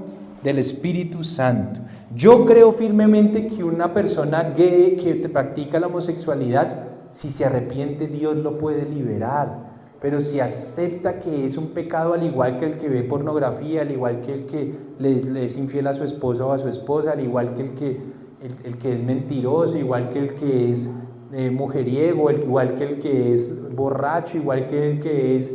del Espíritu Santo. Yo creo firmemente que una persona gay que practica la homosexualidad, si se arrepiente, Dios lo puede liberar. Pero si acepta que es un pecado, al igual que el que ve pornografía, al igual que el que le es infiel a su esposo o a su esposa, al igual que el que es mentiroso, igual que el que es mujeriego, igual que el que es borracho, igual que el que es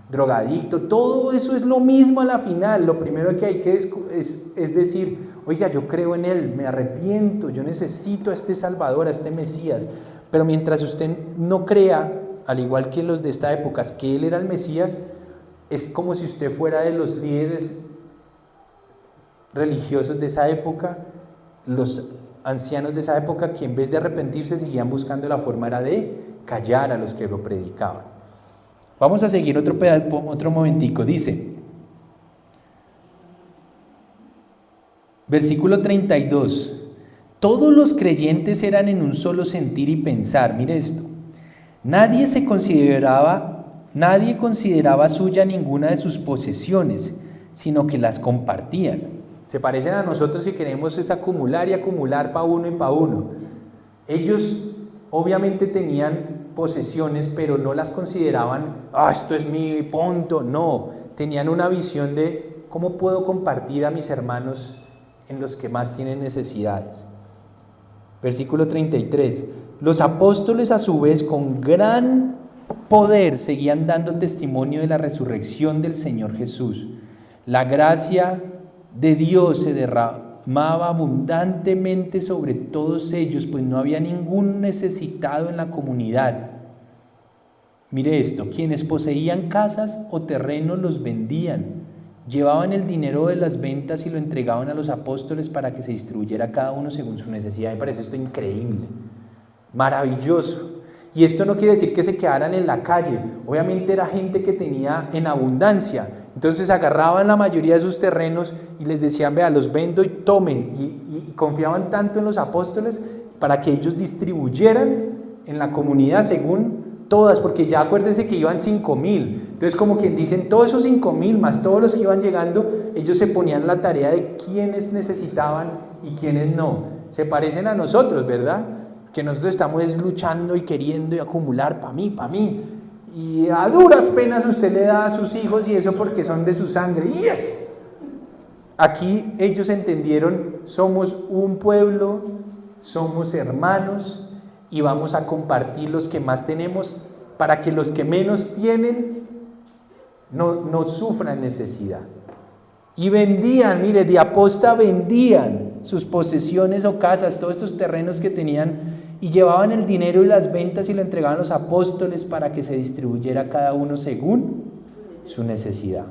drogadicto, todo eso es lo mismo a la final. Lo primero que hay que es decir, oiga, yo creo en Él, me arrepiento, yo necesito a este Salvador, a este Mesías. Pero mientras usted no crea, al igual que los de esta época, que Él era el Mesías, es como si usted fuera de los líderes religiosos de esa época, los ancianos de esa época, que en vez de arrepentirse seguían buscando la forma era de callar a los que lo predicaban. Vamos a seguir otro momentico. Dice, versículo 32, todos los creyentes eran en un solo sentir y pensar. Mire esto, nadie consideraba suya ninguna de sus posesiones, sino que las compartían. Se parecen a nosotros que queremos es acumular y acumular para uno y para uno. Ellos obviamente tenían posesiones, pero no las consideraban, esto es mi punto. No, tenían una visión de cómo puedo compartir a mis hermanos en los que más tienen necesidades. Versículo 33. Los apóstoles a su vez con gran poder seguían dando testimonio de la resurrección del Señor Jesús. La gracia de Dios se derramaba abundantemente sobre todos ellos, pues no había ningún necesitado en la comunidad. Mire esto, quienes poseían casas o terrenos los vendían, llevaban el dinero de las ventas y lo entregaban a los apóstoles para que se distribuyera cada uno según su necesidad. Me parece esto increíble, maravilloso. Y esto no quiere decir que se quedaran en la calle, obviamente era gente que tenía en abundancia, entonces agarraban la mayoría de sus terrenos y les decían, vea, los vendo y tomen, y confiaban tanto en los apóstoles para que ellos distribuyeran en la comunidad según todas, porque ya acuérdense que iban 5,000, entonces como quien dicen, todos esos 5,000 más todos los que iban llegando, ellos se ponían la tarea de quiénes necesitaban y quiénes no. Se parecen a nosotros, ¿verdad? Que nosotros estamos luchando y queriendo y acumular para mí, y a duras penas usted le da a sus hijos y eso porque son de su sangre, y eso. Aquí ellos entendieron, somos un pueblo, somos hermanos y vamos a compartir los que más tenemos para que los que menos tienen no sufran necesidad. Y vendían, mire, de aposta vendían sus posesiones o casas, todos estos terrenos que tenían, y llevaban el dinero y las ventas y lo entregaban a los apóstoles para que se distribuyera cada uno según su necesidad.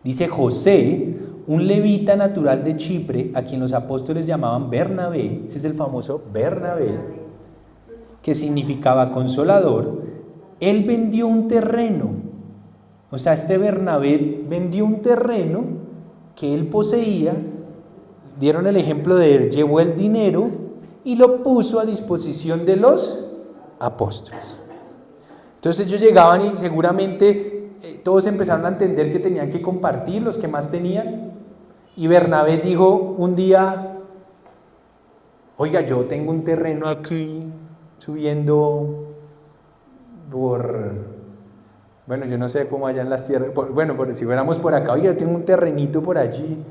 Dice José, un levita natural de Chipre, a quien los apóstoles llamaban Bernabé, ese es el famoso Bernabé, que significaba consolador, él vendió un terreno. O sea, este Bernabé vendió un terreno que él poseía, dieron el ejemplo de él, llevó el dinero y lo puso a disposición de los apóstoles. Entonces ellos llegaban y seguramente todos empezaron a entender que tenían que compartir, los que más tenían, y Bernabé dijo un día, oiga, yo tengo un terreno aquí subiendo bueno, yo no sé cómo allá en las tierras, por si fuéramos por acá, oiga, yo tengo un terrenito por allí,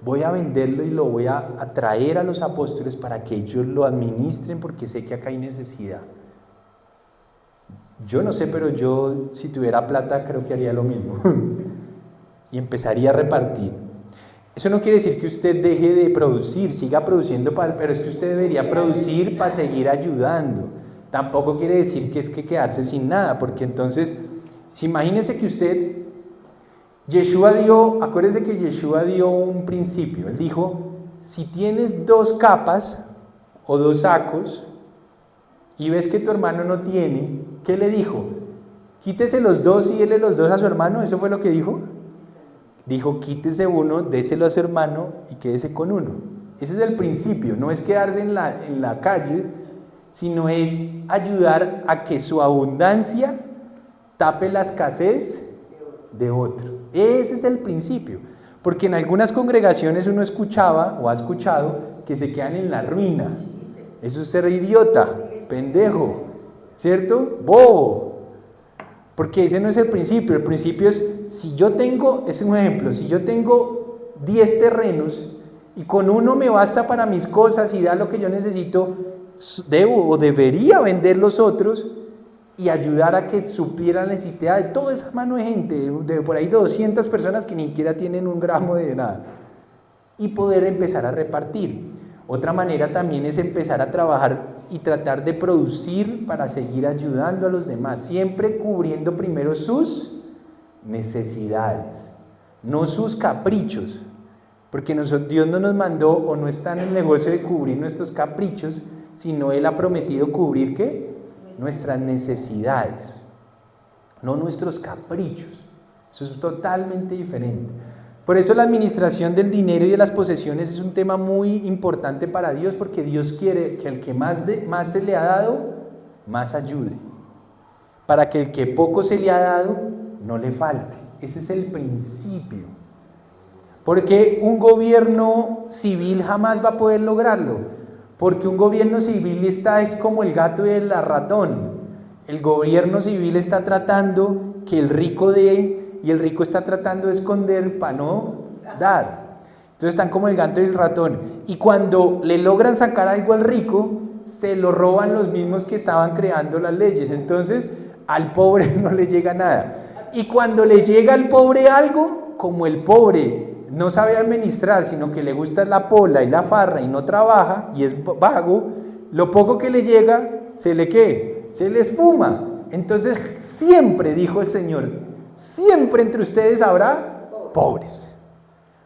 voy a venderlo y lo voy a traer a los apóstoles para que ellos lo administren porque sé que acá hay necesidad. Yo no sé, pero yo si tuviera plata creo que haría lo mismo y empezaría a repartir. Eso no quiere decir que usted deje de producir, siga produciendo, pero es que usted debería producir para seguir ayudando. Tampoco quiere decir que es que quedarse sin nada, porque entonces, imagínese que usted, acuérdense que Yeshua dio un principio, él dijo, si tienes 2 capas o 2 sacos y ves que tu hermano no tiene, ¿qué le dijo? Quítese los 2 y déle los 2 a su hermano, ¿eso fue lo que dijo? Dijo, quítese uno, déselo a su hermano y quédese con uno. Ese es el principio, no es quedarse en la calle, sino es ayudar a que su abundancia tape la escasez de otro. Ese es el principio, porque en algunas congregaciones uno escuchaba o ha escuchado que se quedan en la ruina. Eso es ser idiota, pendejo, ¿cierto? Bobo. Porque ese no es el principio es, si yo tengo, es un ejemplo, si yo tengo 10 terrenos y con uno me basta para mis cosas y da lo que yo necesito, debo o debería vender los otros y ayudar a que supliera la necesidad de toda esa mano de gente, de por ahí 200 personas que ni siquiera tienen un gramo de nada, y poder empezar a repartir. Otra manera también es empezar a trabajar y tratar de producir para seguir ayudando a los demás, siempre cubriendo primero sus necesidades, no sus caprichos, porque Dios no nos mandó o no está en el negocio de cubrir nuestros caprichos, sino Él ha prometido cubrir ¿qué? Nuestras necesidades, no nuestros caprichos. Eso es totalmente diferente. Por eso la administración del dinero y de las posesiones es un tema muy importante para Dios, porque Dios quiere que al que más se le ha dado, más ayude, para que el que poco se le ha dado, no le falte. Ese es el principio. Porque un gobierno civil jamás va a poder lograrlo, porque un gobierno civil es como el gato y el ratón. El gobierno civil está tratando que el rico dé y el rico está tratando de esconder para no dar. Entonces están como el gato y el ratón. Y cuando le logran sacar algo al rico, se lo roban los mismos que estaban creando las leyes. Entonces al pobre no le llega nada. Y cuando le llega al pobre algo, como el pobre no sabe administrar, sino que le gusta la pola y la farra y no trabaja y es vago, lo poco que le llega, se le esfuma. Entonces siempre, dijo el Señor, siempre entre ustedes habrá pobres.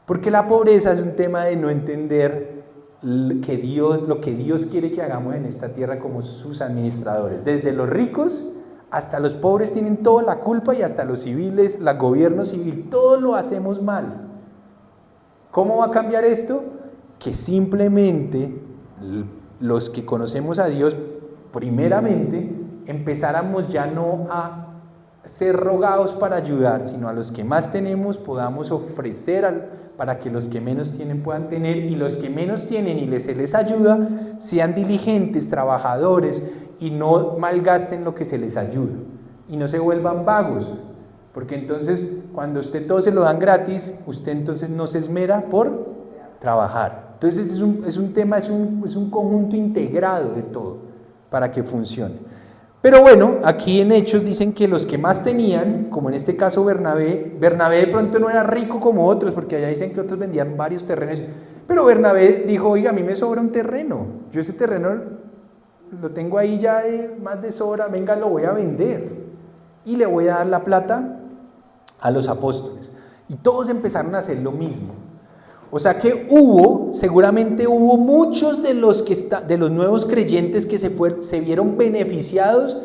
Porque la pobreza es un tema de no entender lo que Dios quiere que hagamos en esta tierra como sus administradores. Desde los ricos hasta los pobres tienen toda la culpa y hasta los civiles, el gobierno civil, todos lo hacemos mal. ¿Cómo va a cambiar esto? Que simplemente los que conocemos a Dios, primeramente, empezáramos ya no a ser rogados para ayudar, sino a los que más tenemos podamos ofrecer para que los que menos tienen puedan tener, y los que menos tienen y se les ayuda, sean diligentes, trabajadores, y no malgasten lo que se les ayuda, y no se vuelvan vagos. Porque entonces, cuando usted todo se lo dan gratis, usted entonces no se esmera por trabajar. Entonces es un tema, es un conjunto integrado de todo para que funcione. Pero bueno, aquí en Hechos dicen que los que más tenían, como en este caso Bernabé de pronto no era rico como otros, porque allá dicen que otros vendían varios terrenos, pero Bernabé dijo, oiga, a mí me sobra un terreno, yo ese terreno lo tengo ahí ya más de sobra, venga, lo voy a vender y le voy a dar la plata a los apóstoles. Y todos empezaron a hacer lo mismo. O sea que seguramente hubo muchos de los nuevos creyentes que se vieron beneficiados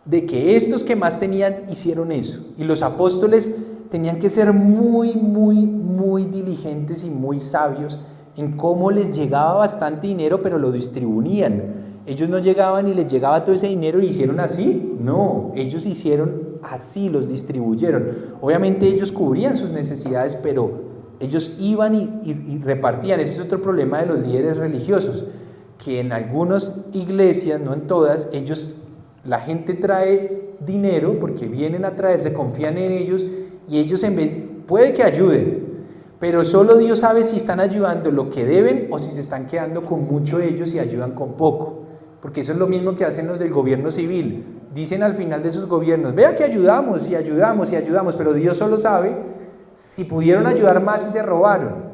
de que estos que más tenían hicieron eso. Y los apóstoles tenían que ser muy, muy, muy diligentes y muy sabios en cómo les llegaba bastante dinero, pero lo distribuían. Ellos no llegaban y les llegaba todo ese dinero y hicieron así. No, ellos hicieron así, los distribuyeron. Obviamente ellos cubrían sus necesidades, pero ellos iban y repartían. Ese es otro problema de los líderes religiosos, que en algunas iglesias, no en todas, la gente trae dinero porque vienen a traer, se confían en ellos y ellos puede que ayuden, pero solo Dios sabe si están ayudando lo que deben o si se están quedando con mucho ellos y ayudan con poco, porque eso es lo mismo que hacen los del gobierno civil. Dicen al final de sus gobiernos, vea que ayudamos y ayudamos y ayudamos, pero Dios solo sabe si pudieron ayudar más y se robaron.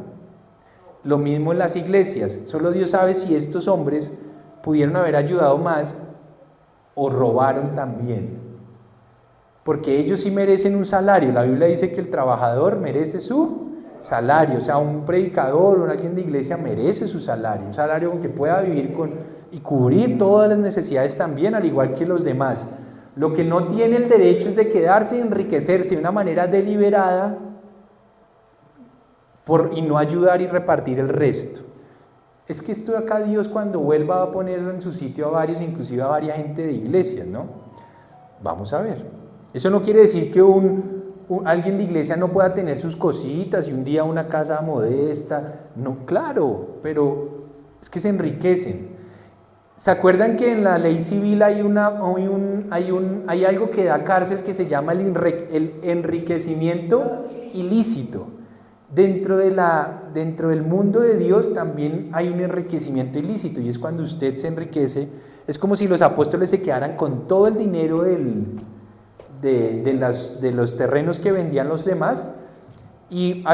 Lo mismo en las iglesias, solo Dios sabe si estos hombres pudieron haber ayudado más o robaron también, porque ellos sí merecen un salario. La Biblia dice que el trabajador merece su salario, o sea, un predicador o alguien de iglesia merece su salario, un salario con que pueda vivir y cubrir todas las necesidades también, al igual que los demás. Lo que no tiene el derecho es de quedarse y enriquecerse de una manera deliberada y no ayudar y repartir el resto. Es que esto acá Dios cuando vuelva va a ponerlo en su sitio a varios, inclusive a varias gente de iglesia, ¿no? Vamos a ver. Eso no quiere decir que alguien de iglesia no pueda tener sus cositas y un día una casa modesta. No, claro, pero es que se enriquecen. ¿Se acuerdan que en la ley civil hay algo que da cárcel que se llama el enriquecimiento ilícito? Dentro del mundo de Dios también hay un enriquecimiento ilícito, y es cuando usted se enriquece. Es como si los apóstoles se quedaran con todo el dinero de los terrenos que vendían los demás, y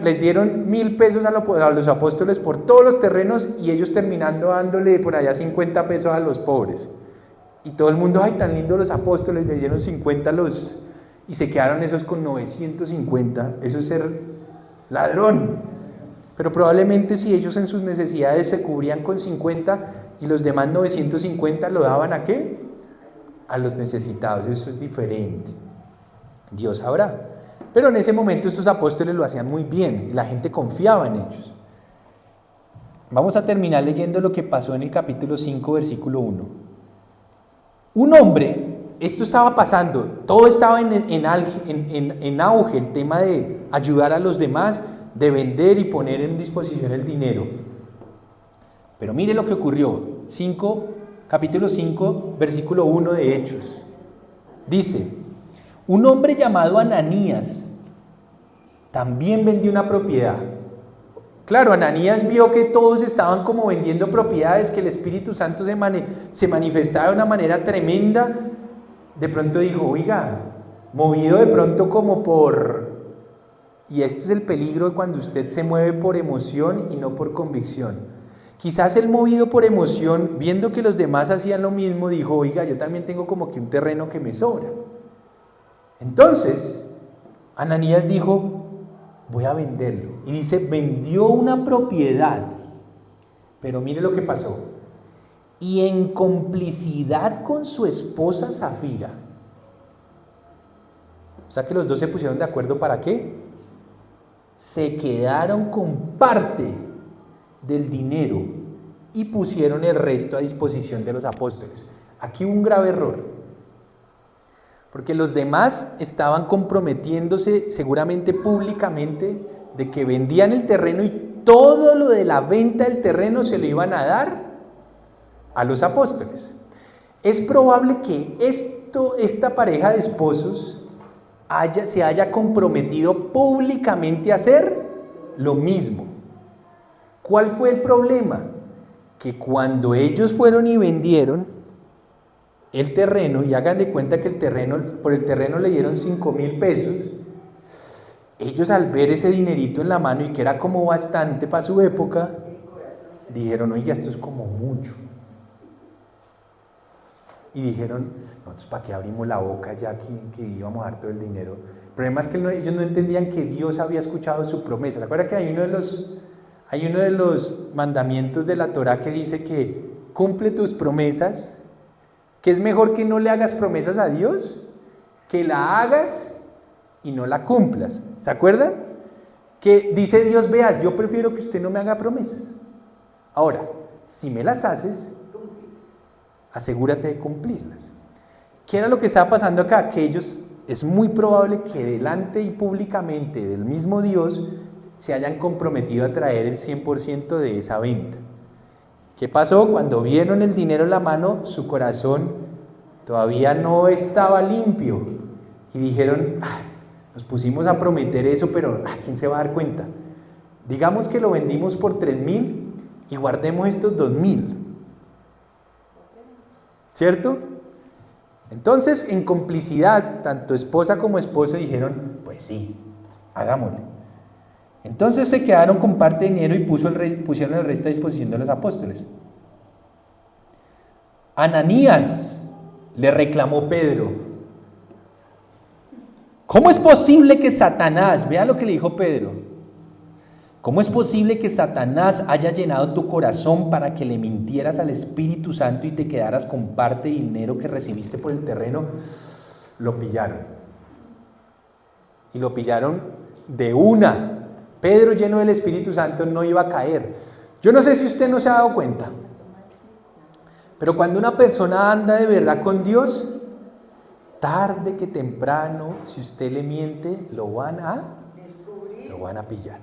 les dieron 1,000 pesos a los apóstoles por todos los terrenos, y ellos terminando dándole por allá 50 pesos a los pobres. Y todo el mundo, ay, tan lindo los apóstoles, le dieron 50 y se quedaron esos con 950. Eso es ser ladrón. Pero probablemente si ellos en sus necesidades se cubrían con 50 y los demás 950 lo daban ¿a qué? A los necesitados. Eso es diferente. Dios sabrá. Pero en ese momento estos apóstoles lo hacían muy bien y la gente confiaba en ellos. Vamos a terminar leyendo lo que pasó en el capítulo 5, versículo 1. Un hombre, esto estaba pasando, todo estaba en auge, el tema de ayudar a los demás, de vender y poner en disposición el dinero. Pero mire lo que ocurrió. Capítulo 5, versículo 1 de Hechos. Dice: un hombre llamado Ananías también vendió una propiedad. Claro, Ananías vio que todos estaban como vendiendo propiedades, que el Espíritu Santo se manifestaba de una manera tremenda. De pronto dijo: oiga, movido de pronto como por... Y este es el peligro de cuando usted se mueve por emoción y no por convicción. Quizás él, movido por emoción, viendo que los demás hacían lo mismo, dijo: oiga, yo también tengo como que un terreno que me sobra. Entonces, Ananías dijo: voy a venderlo. Y dice, vendió una propiedad. Pero mire lo que pasó. Y en complicidad con su esposa Safira. O sea que los dos se pusieron de acuerdo, ¿para qué? Se quedaron con parte del dinero y pusieron el resto a disposición de los apóstoles. Aquí hubo un grave error. Porque los demás estaban comprometiéndose seguramente públicamente de que vendían el terreno y todo lo de la venta del terreno se lo iban a dar a los apóstoles. Es probable que esta pareja de esposos se haya comprometido públicamente a hacer lo mismo. ¿Cuál fue el problema? Que cuando ellos fueron y vendieron el terreno, y hagan de cuenta que por el terreno le dieron 5,000 pesos, ellos al ver ese dinerito en la mano y que era como bastante para su época, dijeron: oiga, esto es como mucho. Y dijeron: nosotros para qué abrimos la boca ya que íbamos a dar todo el dinero. El problema es que ellos no entendían que Dios había escuchado su promesa. ¿Recuerda que hay uno de los mandamientos de la Torá que dice que cumple tus promesas? Que es mejor que no le hagas promesas a Dios, que la hagas y no la cumplas. ¿Se acuerdan? Que dice Dios: veas, yo prefiero que usted no me haga promesas. Ahora, si me las haces, asegúrate de cumplirlas. ¿Qué era lo que estaba pasando acá? Que ellos, es muy probable que delante y públicamente del mismo Dios se hayan comprometido a traer el 100% de esa venta. ¿Qué pasó? Cuando vieron el dinero en la mano, su corazón todavía no estaba limpio y dijeron: nos pusimos a prometer eso, pero ¿quién se va a dar cuenta? Digamos que lo vendimos por 3,000 y guardemos estos 2,000. ¿Cierto? Entonces, en complicidad, tanto esposa como esposo dijeron: pues sí, hagámosle. Entonces se quedaron con parte de dinero y pusieron el resto a disposición de los apóstoles. Ananías le reclamó Pedro: ¿cómo es posible que Satanás, vea lo que le dijo Pedro, cómo es posible que Satanás haya llenado tu corazón para que le mintieras al Espíritu Santo y te quedaras con parte de dinero que recibiste por el terreno? Lo pillaron. Y lo pillaron de una. Pedro, lleno del Espíritu Santo, no iba a caer. Yo no sé si usted no se ha dado cuenta, pero cuando una persona anda de verdad con Dios, tarde que temprano, si usted le miente, lo van a pillar.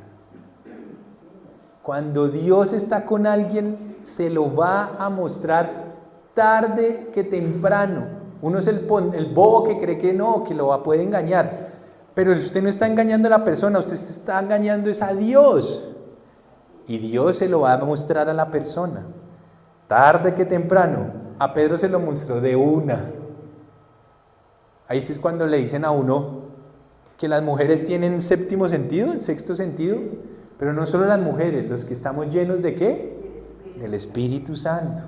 Cuando Dios está con alguien, se lo va a mostrar tarde que temprano. Uno es el bobo que cree que no, que lo puede engañar. Pero usted no está engañando a la persona, usted se está engañando es a Dios. Y Dios se lo va a mostrar a la persona. Tarde que temprano. A Pedro se lo mostró de una. Ahí sí es cuando le dicen a uno que las mujeres tienen séptimo sentido, sexto sentido. Pero no solo las mujeres, los que estamos llenos ¿de qué? Del Espíritu Santo.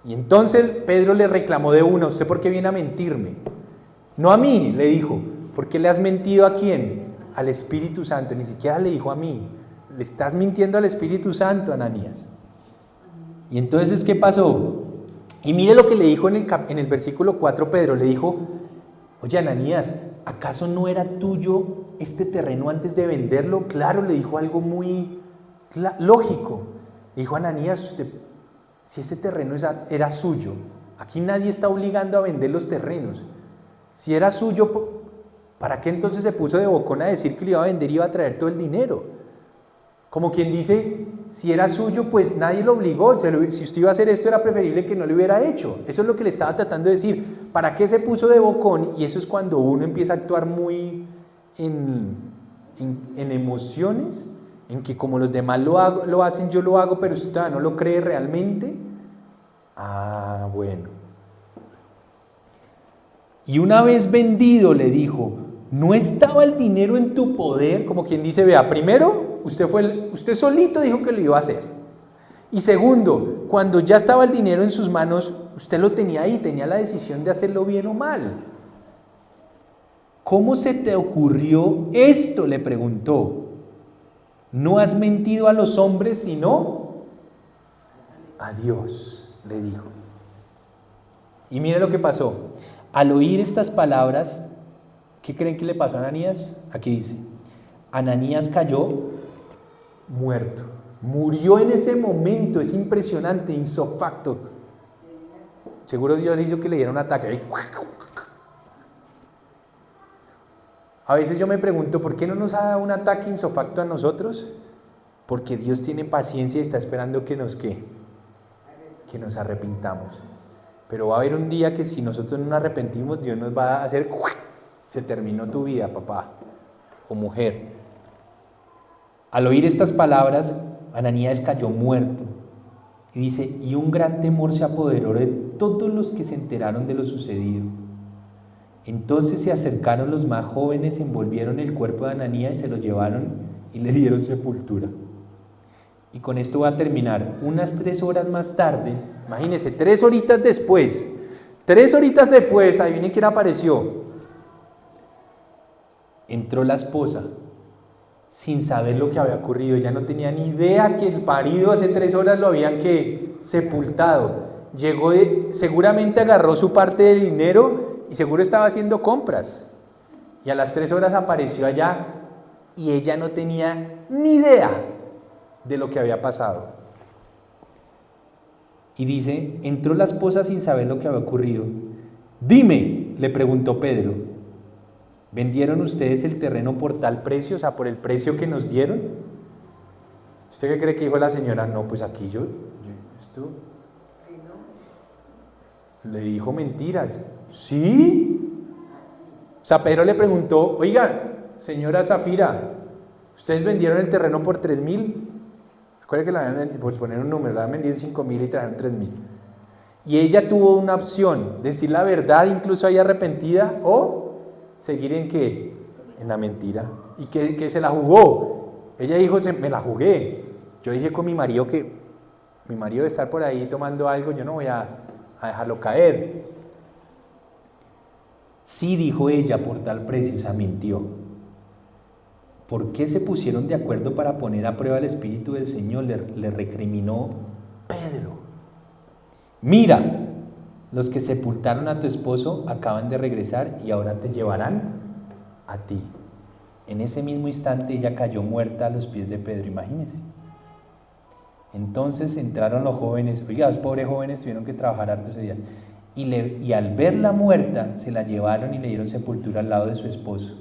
Y entonces Pedro le reclamó de una: ¿usted por qué viene a mentirme? No a mí, le dijo. ¿Por qué le has mentido a quién? Al Espíritu Santo. Ni siquiera le dijo a mí. Le estás mintiendo al Espíritu Santo, Ananías. Y entonces, ¿qué pasó? Y mire lo que le dijo en el versículo 4 Pedro. Le dijo: oye, Ananías, ¿acaso no era tuyo este terreno antes de venderlo? Claro, le dijo algo muy lógico. Le dijo: Ananías, usted, si este terreno era suyo, aquí nadie está obligando a vender los terrenos. Si era suyo, ¿Para qué entonces se puso de bocón a decir que le iba a vender y iba a traer todo el dinero? Como quien dice, si era suyo, pues nadie lo obligó. Si usted iba a hacer esto, era preferible que no lo hubiera hecho. Eso es lo que le estaba tratando de decir. ¿Para qué se puso de bocón? Y eso es cuando uno empieza a actuar muy en emociones, en que como los demás lo hacen, yo lo hago, pero usted todavía no lo cree realmente. Ah, bueno. Y una vez vendido le dijo, ¿no estaba el dinero en tu poder? Como quien dice, vea, primero, usted solito dijo que lo iba a hacer. Y segundo, cuando ya estaba el dinero en sus manos, usted lo tenía ahí, tenía la decisión de hacerlo bien o mal. ¿Cómo se te ocurrió esto?, le preguntó. ¿No has mentido a los hombres, sino a Dios?, le dijo. Y mire lo que pasó. Al oír estas palabras, ¿qué creen que le pasó a Ananías? Aquí dice, Ananías cayó muerto. Murió en ese momento, es impresionante, insofacto. Seguro Dios le hizo que le diera un ataque. A veces yo me pregunto, ¿por qué no nos ha dado un ataque insofacto a nosotros? Porque Dios tiene paciencia y está esperando que nos arrepintamos. Pero va a haber un día que si nosotros no nos arrepentimos, Dios nos va a hacer, se terminó tu vida, papá o mujer. Al oír estas palabras, Ananías cayó muerto. Y dice, y un gran temor se apoderó de todos los que se enteraron de lo sucedido. Entonces se acercaron los más jóvenes, envolvieron el cuerpo de Ananías y se lo llevaron y le dieron sepultura. Y con esto va a terminar. Unas 3 horas más tarde, imagínense, 3 horitas después, adivinen quién apareció. Entró la esposa, sin saber lo que había ocurrido. Ella no tenía ni idea que el marido hace 3 horas lo habían sepultado. Llegó, seguramente agarró su parte del dinero y seguro estaba haciendo compras. Y a las 3 horas apareció allá y ella no tenía ni idea de lo que había pasado. Y dice, entró la esposa sin saber lo que había ocurrido. Dime, le preguntó Pedro, ¿vendieron ustedes el terreno por tal precio? O sea, por el precio que nos dieron. ¿Usted qué cree que dijo la señora? No, pues aquí esto le dijo mentiras. ¿Sí? O sea, Pedro le preguntó, oiga, señora Zafira, ¿ustedes vendieron el terreno por 3,000? Recuerda que la habían vendido, por poner un número, la habían vendido en 5,000 y trajeron 3,000. Y ella tuvo una opción, decir la verdad, incluso ahí arrepentida, o seguir en qué, en la mentira, y que se la jugó. Ella dijo, me la jugué. Yo dije con mi marido que mi marido debe estar por ahí tomando algo, yo no voy a dejarlo caer. Sí, dijo ella, por tal precio, o sea, mintió. ¿Por qué se pusieron de acuerdo para poner a prueba el Espíritu del Señor?, le recriminó Pedro. Mira, los que sepultaron a tu esposo acaban de regresar y ahora te llevarán a ti. En ese mismo instante ella cayó muerta a los pies de Pedro, imagínense. Entonces entraron los jóvenes, oiga, los pobres jóvenes tuvieron que trabajar hartos días, y al verla muerta se la llevaron y le dieron sepultura al lado de su esposo.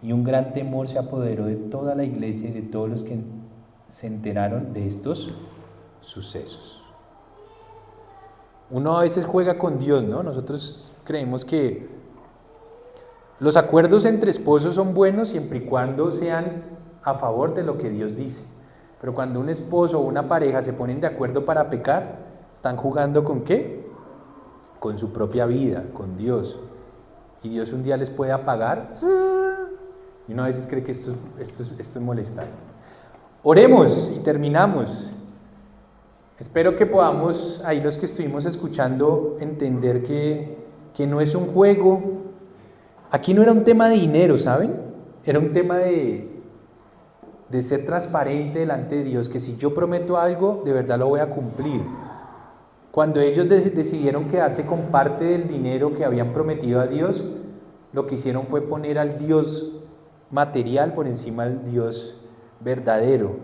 Y un gran temor se apoderó de toda la iglesia y de todos los que se enteraron de estos sucesos. Uno a veces juega con Dios, ¿no? Nosotros creemos que los acuerdos entre esposos son buenos siempre y cuando sean a favor de lo que Dios dice. Pero cuando un esposo o una pareja se ponen de acuerdo para pecar, están jugando ¿con qué? Con su propia vida, con Dios. Y Dios un día les puede apagar. Y uno a veces cree que esto es molestante. Oremos y terminamos. Espero que podamos, ahí los que estuvimos escuchando, entender que no es un juego. Aquí no era un tema de dinero, ¿saben? Era un tema de ser transparente delante de Dios, que si yo prometo algo, de verdad lo voy a cumplir. Cuando ellos decidieron quedarse con parte del dinero que habían prometido a Dios, lo que hicieron fue poner al Dios material por encima del Dios verdadero.